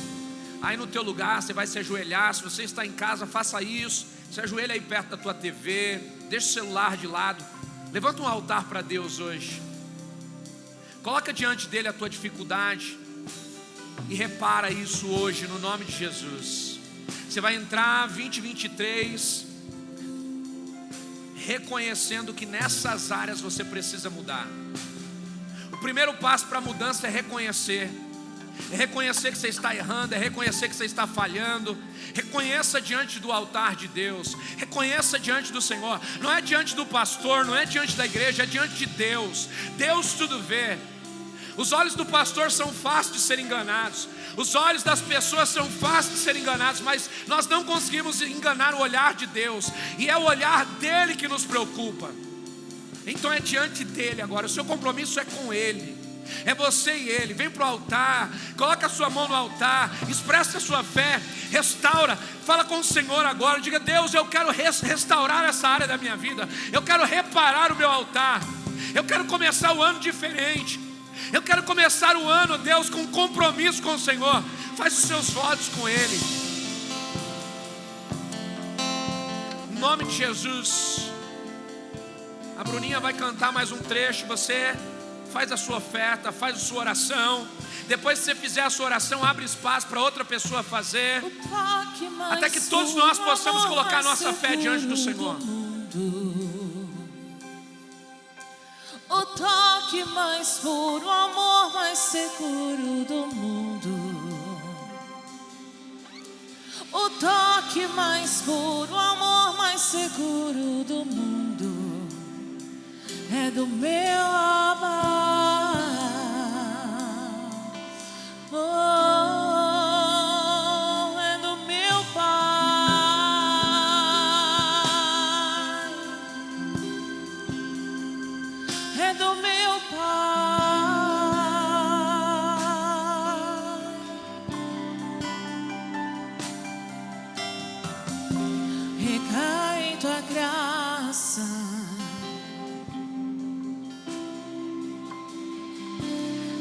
Aí no teu lugar você vai se ajoelhar. Se você está em casa, faça isso. Se ajoelha aí perto da tua TV. Deixa o celular de lado. Levanta um altar para Deus hoje. Coloca diante dele a tua dificuldade e repara isso hoje no nome de Jesus. Você vai entrar 2023 reconhecendo que nessas áreas você precisa mudar. O primeiro passo para a mudança é reconhecer. É reconhecer que você está errando, é reconhecer que você está falhando. Reconheça diante do altar de Deus. Reconheça diante do Senhor. Não é diante do pastor, não é diante da igreja, é diante de Deus. Deus tudo vê. Os olhos do pastor são fáceis de ser enganados. Os olhos das pessoas são fáceis de ser enganados, mas nós não conseguimos enganar o olhar de Deus. E é o olhar dele que nos preocupa. Então é diante dele agora. O seu compromisso é com ele. É você e ele. Vem para o altar, coloca a sua mão no altar, expressa a sua fé, restaura. Fala com o Senhor agora. Diga: Deus, eu quero restaurar essa área da minha vida. Eu quero reparar o meu altar. Eu quero começar o ano diferente. Eu quero começar o ano, Deus, com compromisso com o Senhor. Faz os seus votos com Ele. Em nome de Jesus. A Bruninha vai cantar mais um trecho. Você faz a sua oferta, faz a sua oração. Depois que você fizer a sua oração, abre espaço para outra pessoa fazer, até que todos nós possamos colocar a nossa fé diante do Senhor. O toque mais puro, o amor mais seguro do mundo. O toque mais puro, o amor mais seguro do mundo é do meu amor. Oh, é do meu Pai. É do meu Pai. Recai tua graça,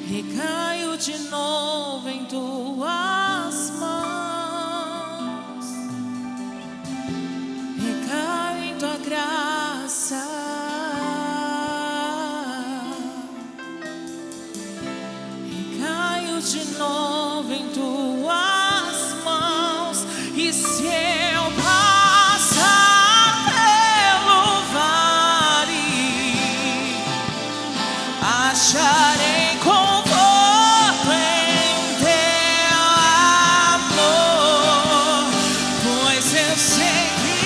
recaio de novo em tuas mãos. Recaio em tua graça, recaio de novo em tuas mãos. E se eu passar pelo vale, acharei conforto em teu amor, pois eu sei que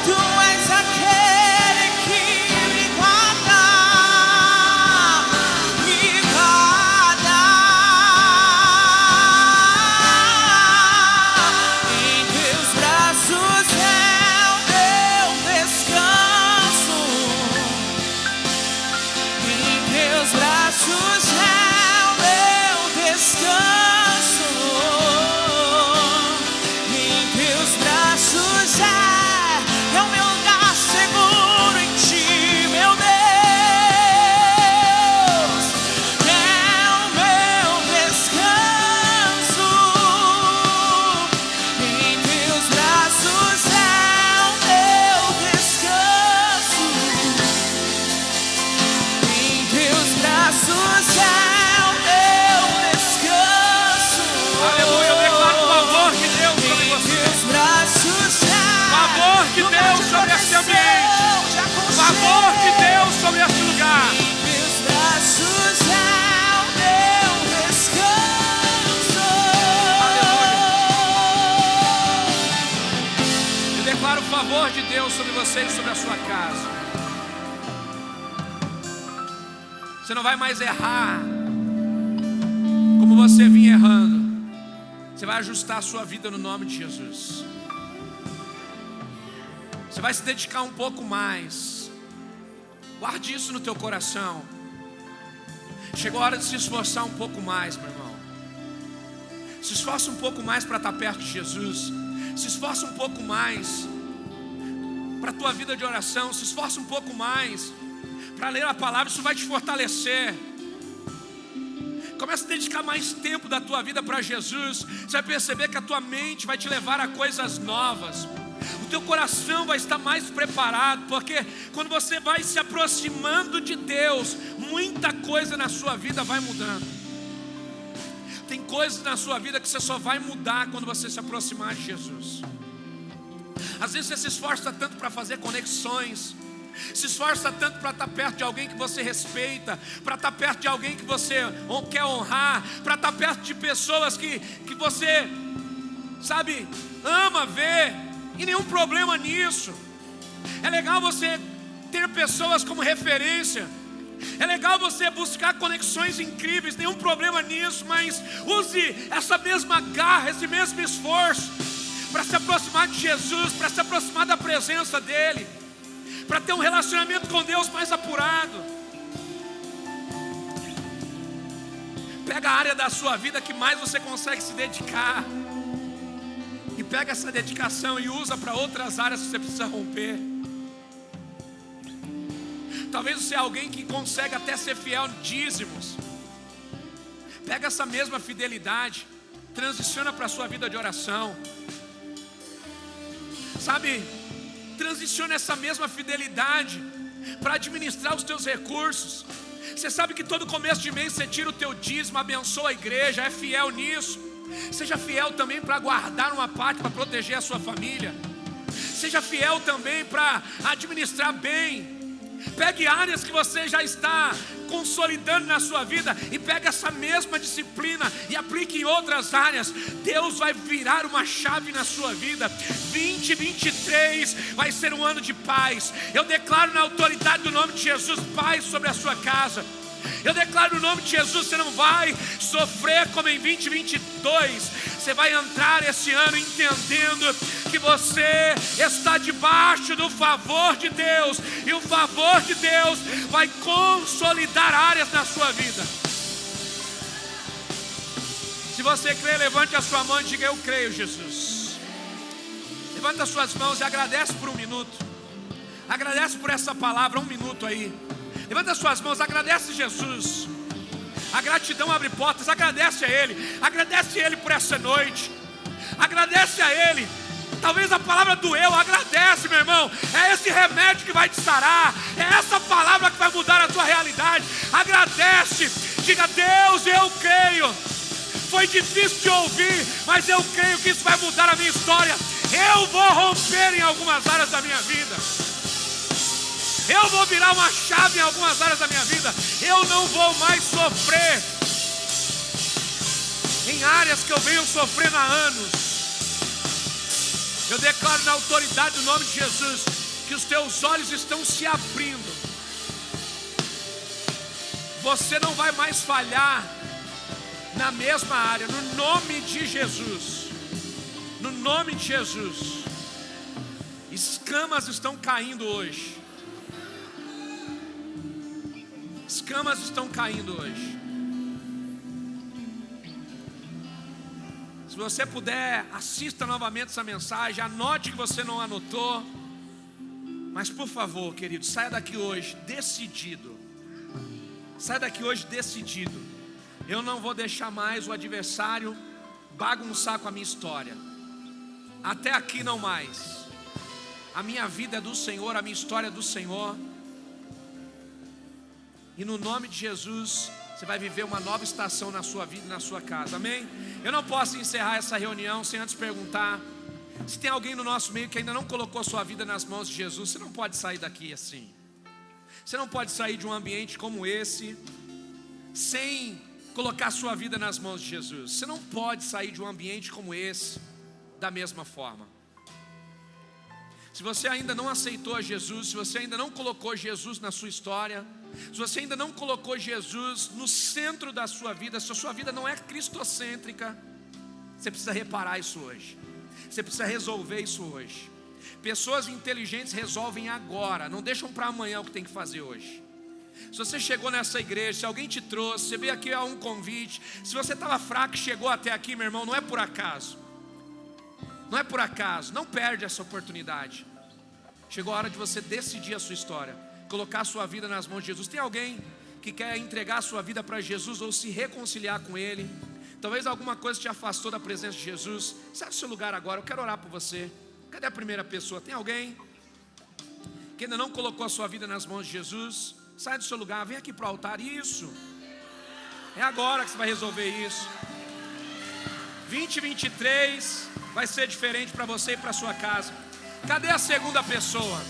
tu és aquele que me guarda em teus braços é o meu descanso. Em teus braços é o meu descanso. Em teus braços é o meu lugar seguro em ti, meu Deus. É o meu descanso. Em teus braços é o meu descanso. Em teus braços é o meu descanso. Aleluia, eu declaro o favor de Deus sobre Em você. teus braços é Favor de Deus sobre esse ambiente. Favor de Deus sobre esse lugar. Em teus braços é o meu descanso. Eu declaro o favor de Deus sobre você e sobre a sua casa. Você não vai mais errar como você vinha errando. Você vai ajustar a sua vida no nome de Jesus. Você vai se dedicar um pouco mais. Guarde isso no teu coração. Chegou a hora de se esforçar um pouco mais, meu irmão. Se esforça um pouco mais para estar perto de Jesus. Se esforça um pouco mais para a tua vida de oração. Se esforça um pouco mais para ler a palavra. Isso vai te fortalecer. Começa a dedicar mais tempo da tua vida para Jesus. Você vai perceber que a tua mente vai te levar a coisas novas. O teu coração vai estar mais preparado, porque quando você vai se aproximando de Deus, muita coisa na sua vida vai mudando. Tem coisas na sua vida que você só vai mudar quando você se aproximar de Jesus. Às vezes você se esforça tanto para fazer conexões, se esforça tanto para estar perto de alguém que você respeita, para estar perto de alguém que você quer honrar, para estar perto de pessoas que você, sabe, ama ver, e nenhum problema nisso. É legal você ter pessoas como referência, é legal você buscar conexões incríveis, nenhum problema nisso, mas use essa mesma garra, esse mesmo esforço para se aproximar de Jesus, para se aproximar da presença dEle, para ter um relacionamento com Deus mais apurado. Pega a área da sua vida que mais você consegue se dedicar e pega essa dedicação e usa para outras áreas que você precisa romper. Talvez você é alguém que consegue até ser fiel em dízimos. Pega essa mesma fidelidade, transiciona para a sua vida de oração. Sabe, transiciona essa mesma fidelidade para administrar os teus recursos. Você sabe que todo começo de mês você tira o teu dízimo, abençoa a igreja, é fiel nisso. Seja fiel também para guardar uma parte, para proteger a sua família. Seja fiel também para administrar bem. Pegue áreas que você já está consolidando na sua vida e pegue essa mesma disciplina e aplique em outras áreas. Deus vai virar uma chave na sua vida. 2023 vai ser um ano de paz. Eu declaro na autoridade do nome de Jesus paz sobre a sua casa. Eu declaro no nome de Jesus, você não vai sofrer como em 2022. Você vai entrar esse ano entendendo que você está debaixo do favor de Deus. E o favor de Deus vai consolidar áreas na sua vida. Se você crê, levante a sua mão e diga: eu creio, Jesus. Levanta as suas mãos e agradece por um minuto. Agradece por essa palavra, um minuto aí. Levanta as suas mãos, agradece Jesus. A gratidão abre portas, agradece a Ele. Agradece a Ele por essa noite. Agradece a Ele. Talvez a palavra doeu, agradece, meu irmão. É esse remédio que vai te sarar. É essa palavra que vai mudar a tua realidade. Agradece, diga: Deus, eu creio. Foi difícil de ouvir, mas eu creio que isso vai mudar a minha história. Eu vou romper em algumas áreas da minha vida. Eu vou virar uma chave em algumas áreas da minha vida. Eu não vou mais sofrer em áreas que eu venho sofrendo há anos. Eu declaro na autoridade do nome de Jesus que os teus olhos estão se abrindo. Você não vai mais falhar na mesma área, no nome de Jesus. No nome de Jesus. Escamas estão caindo hoje. Escamas estão caindo hoje. Se você puder, assista novamente essa mensagem. Anote que você não anotou. Mas por favor, querido, saia daqui hoje decidido. Saia daqui hoje decidido. Eu não vou deixar mais o adversário bagunçar com a minha história. Até aqui não mais. A minha vida é do Senhor, a minha história é do Senhor. E no nome de Jesus, você vai viver uma nova estação na sua vida e na sua casa, amém? Eu não posso encerrar essa reunião sem antes perguntar: se tem alguém no nosso meio que ainda não colocou a sua vida nas mãos de Jesus, você não pode sair daqui assim. Você não pode sair de um ambiente como esse sem colocar a sua vida nas mãos de Jesus. Você não pode sair de um ambiente como esse da mesma forma. Se você ainda não aceitou a Jesus, se você ainda não colocou Jesus na sua história, se você ainda não colocou Jesus no centro da sua vida, se a sua vida não é cristocêntrica, você precisa reparar isso hoje. Você precisa resolver isso hoje. Pessoas inteligentes resolvem agora, não deixam para amanhã o que tem que fazer hoje. Se você chegou nessa igreja, se alguém te trouxe, você veio aqui a um convite, se você estava fraco e chegou até aqui, meu irmão, não é por acaso. Não é por acaso, não perde essa oportunidade. Chegou a hora de você decidir a sua história, colocar a sua vida nas mãos de Jesus. Tem alguém que quer entregar a sua vida para Jesus ou se reconciliar com Ele? Talvez alguma coisa te afastou da presença de Jesus. Sai do seu lugar agora, eu quero orar por você. Cadê a primeira pessoa? Tem alguém que ainda não colocou a sua vida nas mãos de Jesus? Sai do seu lugar, vem aqui para o altar. Isso, é agora que você vai resolver isso. 2023 vai ser diferente para você e para sua casa. Cadê a segunda pessoa?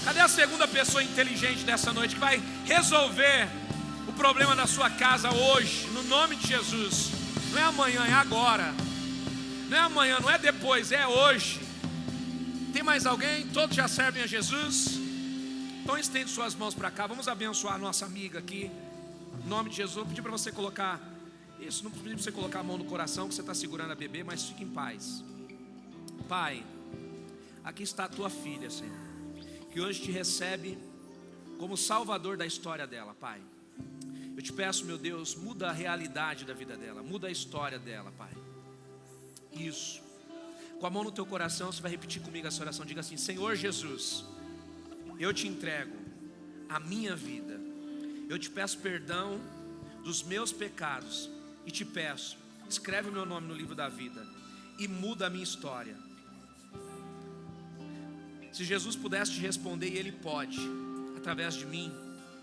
Cadê a segunda pessoa inteligente dessa noite que vai resolver o problema da sua casa hoje, no nome de Jesus? Não é amanhã, é agora. Não é amanhã, não é depois, é hoje. Tem mais alguém? Todos já servem a Jesus? Então estende suas mãos para cá. Vamos abençoar a nossa amiga aqui, em nome de Jesus. Vou pedir para você colocar isso, não pedi para você colocar a mão no coração que você está segurando a bebê, mas fique em paz. Pai, aqui está a tua filha, Senhor, que hoje te recebe como salvador da história dela, Pai. Eu te peço, meu Deus, muda a realidade da vida dela, muda a história dela, Pai. Isso. Com a mão no teu coração, você vai repetir comigo essa oração. Diga assim: Senhor Jesus, eu te entrego a minha vida. Eu te peço perdão dos meus pecados e te peço, escreve o meu nome no livro da vida e muda a minha história. Se Jesus pudesse te responder, e Ele pode, através de mim,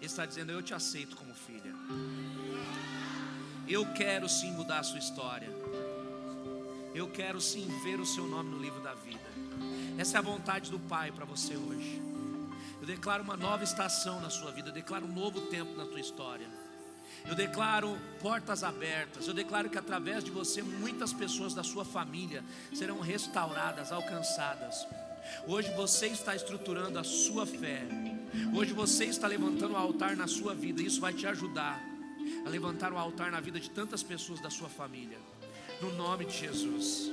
Ele está dizendo: eu te aceito como filha. Eu quero sim mudar a sua história. Eu quero sim ver o seu nome no livro da vida. Essa é a vontade do Pai para você hoje. Eu declaro uma nova estação na sua vida. Eu declaro um novo tempo na tua história. Eu declaro portas abertas. Eu declaro que através de você muitas pessoas da sua família serão restauradas, alcançadas. Hoje você está estruturando a sua fé. Hoje você está levantando o altar na sua vida. Isso vai te ajudar a levantar o altar na vida de tantas pessoas da sua família. No nome de Jesus.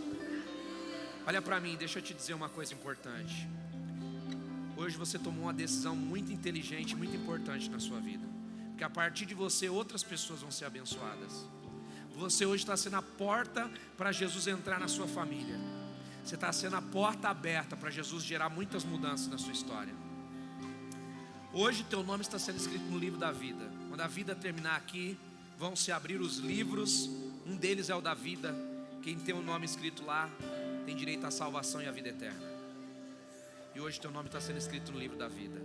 Olha para mim, deixa eu te dizer uma coisa importante. Hoje você tomou uma decisão muito inteligente, muito importante na sua vida. Porque a partir de você outras pessoas vão ser abençoadas. Você hoje está sendo a porta para Jesus entrar na sua família. Você está sendo a porta aberta para Jesus gerar muitas mudanças na sua história. Hoje teu nome está sendo escrito no livro da vida. Quando a vida terminar aqui, vão se abrir os livros. Um deles é o da vida. Quem tem o nome escrito lá tem direito à salvação e à vida eterna. E hoje teu nome está sendo escrito no livro da vida.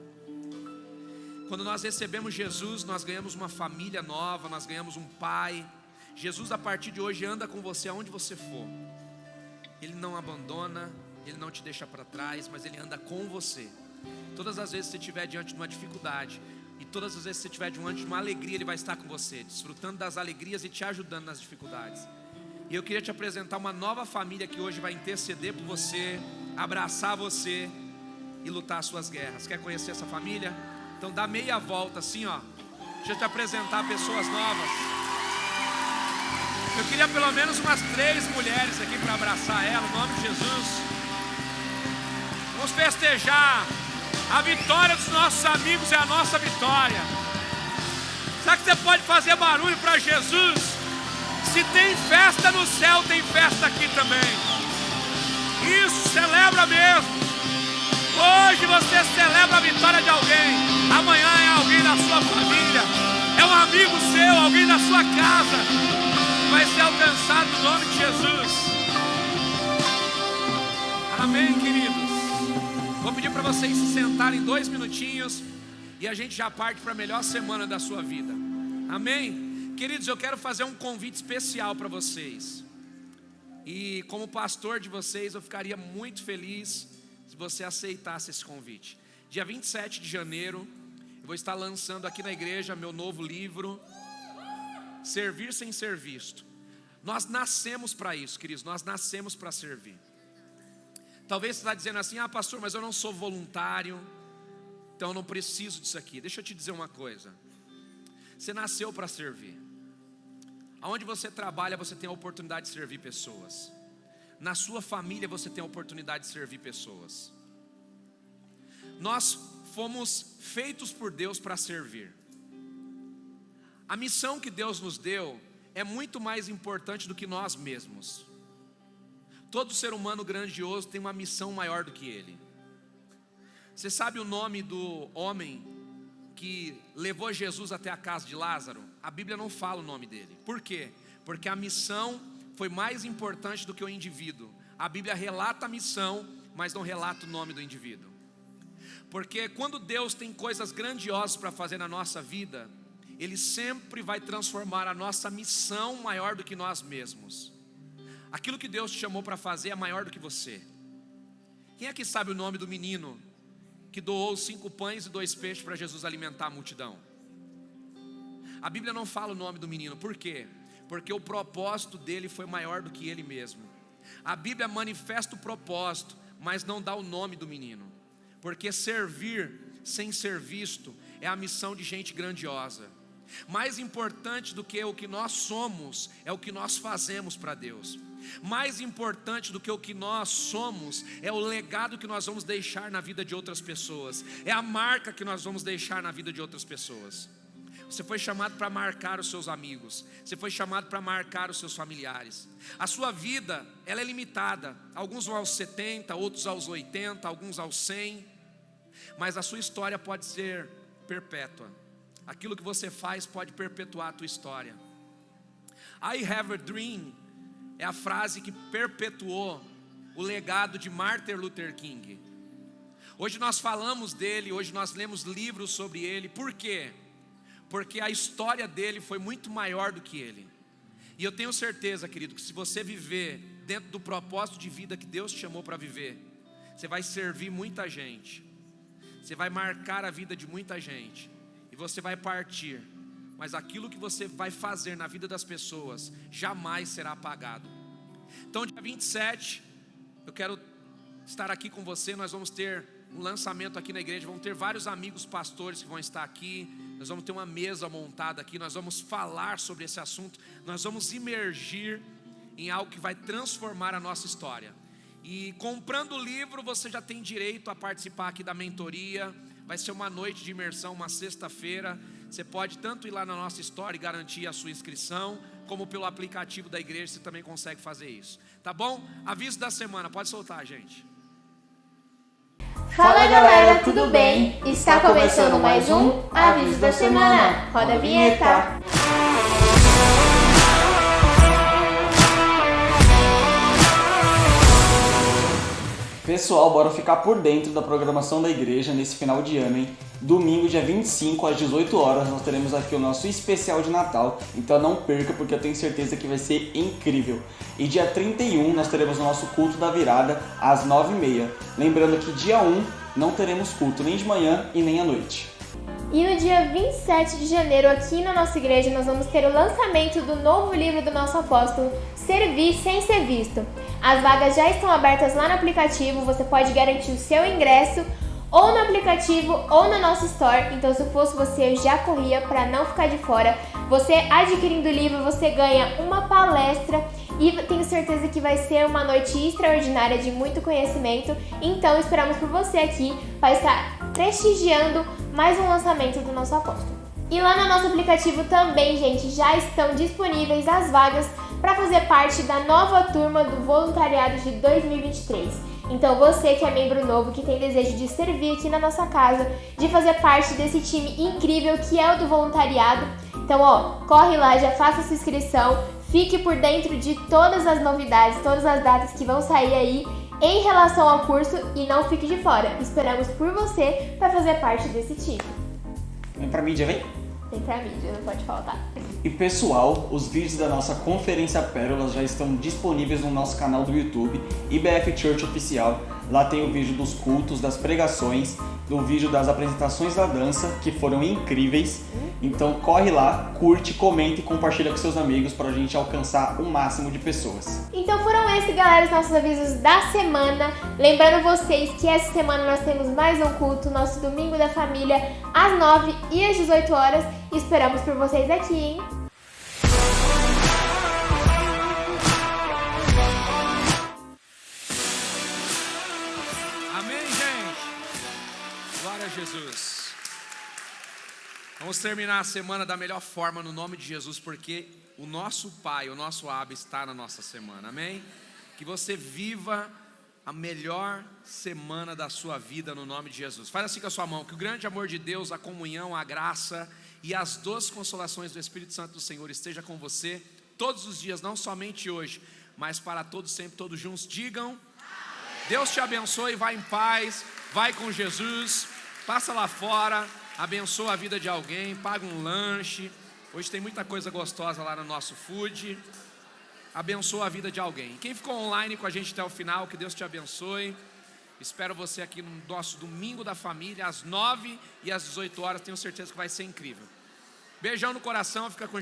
Quando nós recebemos Jesus, nós ganhamos uma família nova, nós ganhamos um pai. Jesus a partir de hoje anda com você aonde você for. Ele não abandona, Ele não te deixa para trás, mas Ele anda com você. Todas as vezes que você estiver diante de uma dificuldade, e todas as vezes que você estiver diante de uma alegria, Ele vai estar com você, desfrutando das alegrias e te ajudando nas dificuldades. E eu queria te apresentar uma nova família que hoje vai interceder por você, abraçar você e lutar as suas guerras. Quer conhecer essa família? Então dá meia volta assim, ó. Deixa eu te apresentar pessoas novas. Eu queria pelo menos umas 3 mulheres aqui para abraçar ela, no nome de Jesus. Vamos festejar. A vitória dos nossos amigos é a nossa vitória. Será que você pode fazer barulho para Jesus? Se tem festa no céu, tem festa aqui também. Isso, celebra mesmo. Hoje você celebra a vitória de alguém. Amanhã é alguém da sua família. É um amigo seu, alguém da sua casa. Vai ser alcançado no nome de Jesus. Amém, queridos. Vou pedir para vocês se sentarem 2 minutinhos e a gente já parte para a melhor semana da sua vida. Amém? Queridos, eu quero fazer um convite especial para vocês. E como pastor de vocês, eu ficaria muito feliz se você aceitasse esse convite. Dia 27 de janeiro, eu vou estar lançando aqui na igreja meu novo livro, Servir Sem Ser Visto. Nós nascemos para isso, queridos, nós nascemos para servir. Talvez você está dizendo assim: ah, pastor, mas eu não sou voluntário, então eu não preciso disso aqui. Deixa eu te dizer uma coisa. Você nasceu para servir. Aonde você trabalha, você tem a oportunidade de servir pessoas. Na sua família, você tem a oportunidade de servir pessoas. Nós fomos feitos por Deus para servir. A missão que Deus nos deu é muito mais importante do que nós mesmos. Todo ser humano grandioso tem uma missão maior do que ele. Você sabe o nome do homem que levou Jesus até a casa de Lázaro? A Bíblia não fala o nome dele. Por quê? Porque a missão foi mais importante do que o indivíduo. A Bíblia relata a missão, mas não relata o nome do indivíduo. Porque quando Deus tem coisas grandiosas para fazer na nossa vida, Ele sempre vai transformar a nossa missão maior do que nós mesmos. Aquilo que Deus te chamou para fazer é maior do que você. Quem aqui sabe o nome do menino que doou 5 pães e 2 peixes para Jesus alimentar a multidão? A Bíblia não fala o nome do menino. Por quê? Porque o propósito dele foi maior do que ele mesmo. A Bíblia manifesta o propósito, mas não dá o nome do menino. Porque servir sem ser visto é a missão de gente grandiosa. Mais importante do que o que nós somos é o que nós fazemos para Deus. Mais importante do que o que nós somos é o legado que nós vamos deixar na vida de outras pessoas. É a marca que nós vamos deixar na vida de outras pessoas. Você foi chamado para marcar os seus amigos. Você foi chamado para marcar os seus familiares. A sua vida, ela é limitada. Alguns vão aos 70, outros aos 80, alguns aos 100. Mas a sua história pode ser perpétua. Aquilo que você faz pode perpetuar a tua história. I have a dream é a frase que perpetuou o legado de Martin Luther King. Hoje nós falamos dele, hoje nós lemos livros sobre ele. Por quê? porque a história dele foi muito maior do que ele. E eu tenho certeza, querido, que se você viver dentro do propósito de vida que Deus te chamou para viver, você vai servir muita gente, você vai marcar a vida de muita gente, e você vai partir, mas aquilo que você vai fazer na vida das pessoas jamais será apagado. Então, dia 27, eu quero estar aqui com você. Nós vamos ter um lançamento aqui na igreja, vamos ter vários amigos pastores que vão estar aqui, nós vamos ter uma mesa montada aqui, nós vamos falar sobre esse assunto, nós vamos imergir em algo que vai transformar a nossa história. E comprando o livro, você já tem direito a participar aqui da mentoria. Vai ser uma noite de imersão, uma sexta-feira. Você pode tanto ir lá na nossa história e garantir a sua inscrição, como pelo aplicativo da igreja você também consegue fazer isso, tá bom? Aviso da semana, pode soltar, gente. Fala galera, tudo bem? Está começando mais um Aviso da Semana. Roda a vinheta. Pessoal, bora ficar por dentro da programação da igreja nesse final de ano, hein? Domingo, dia 25, às 18 horas, nós teremos aqui o nosso especial de Natal. Então não perca, porque eu tenho certeza que vai ser incrível. E dia 31, nós teremos o nosso culto da virada, às 9h30. Lembrando que dia 1, não teremos culto nem de manhã e nem à noite. E no dia 27 de janeiro, aqui na nossa igreja, nós vamos ter o lançamento do novo livro do nosso apóstolo, Servir Sem Ser Visto. As vagas já estão abertas lá no aplicativo, você pode garantir o seu ingresso ou no aplicativo ou na nossa store. Então, se fosse você, eu já corria para não ficar de fora. Você adquirindo o livro, você ganha uma palestra e tenho certeza que vai ser uma noite extraordinária de muito conhecimento. Então, esperamos por você aqui para estar prestigiando mais um lançamento do nosso apóstolo. E lá no nosso aplicativo também, gente, já estão disponíveis as vagas para fazer parte da nova turma do voluntariado de 2023. Então você que é membro novo, que tem desejo de servir aqui na nossa casa, de fazer parte desse time incrível que é o do voluntariado, então corre lá, já faça sua inscrição, fique por dentro de todas as novidades, todas as datas que vão sair aí em relação ao curso e não fique de fora. Esperamos por você para fazer parte desse time. Vem pra mídia, vem? Vem pra mídia, não pode faltar. E pessoal, os vídeos da nossa Conferência Pérolas já estão disponíveis no nosso canal do YouTube, IBF Church Oficial. Lá tem o vídeo dos cultos, das pregações, do vídeo das apresentações da dança, que foram incríveis. Então corre lá, curte, comenta e compartilha com seus amigos para a gente alcançar o máximo de pessoas. Então foram esses, galera, os nossos avisos da semana. Lembrando vocês que essa semana nós temos mais um culto, nosso Domingo da Família, às 9 e às 18 horas. Esperamos por vocês aqui, hein? Amém, gente? Glória a Jesus. Vamos terminar a semana da melhor forma no nome de Jesus, porque o nosso Pai, o nosso Abba está na nossa semana, amém? Que você viva a melhor semana da sua vida no nome de Jesus. Faz assim com a sua mão, que o grande amor de Deus, a comunhão, a graça e as doces consolações do Espírito Santo do Senhor esteja com você todos os dias, não somente hoje, mas para todos sempre, todos juntos. Digam, amém. Deus te abençoe, vai em paz, vai com Jesus, passa lá fora, abençoa a vida de alguém, paga um lanche. Hoje tem muita coisa gostosa lá no nosso food. Abençoa a vida de alguém. Quem ficou online com a gente até o final, que Deus te abençoe. Espero você aqui no nosso Domingo da Família, às 9 e às 18 horas. Tenho certeza que vai ser incrível. Beijão no coração, fica com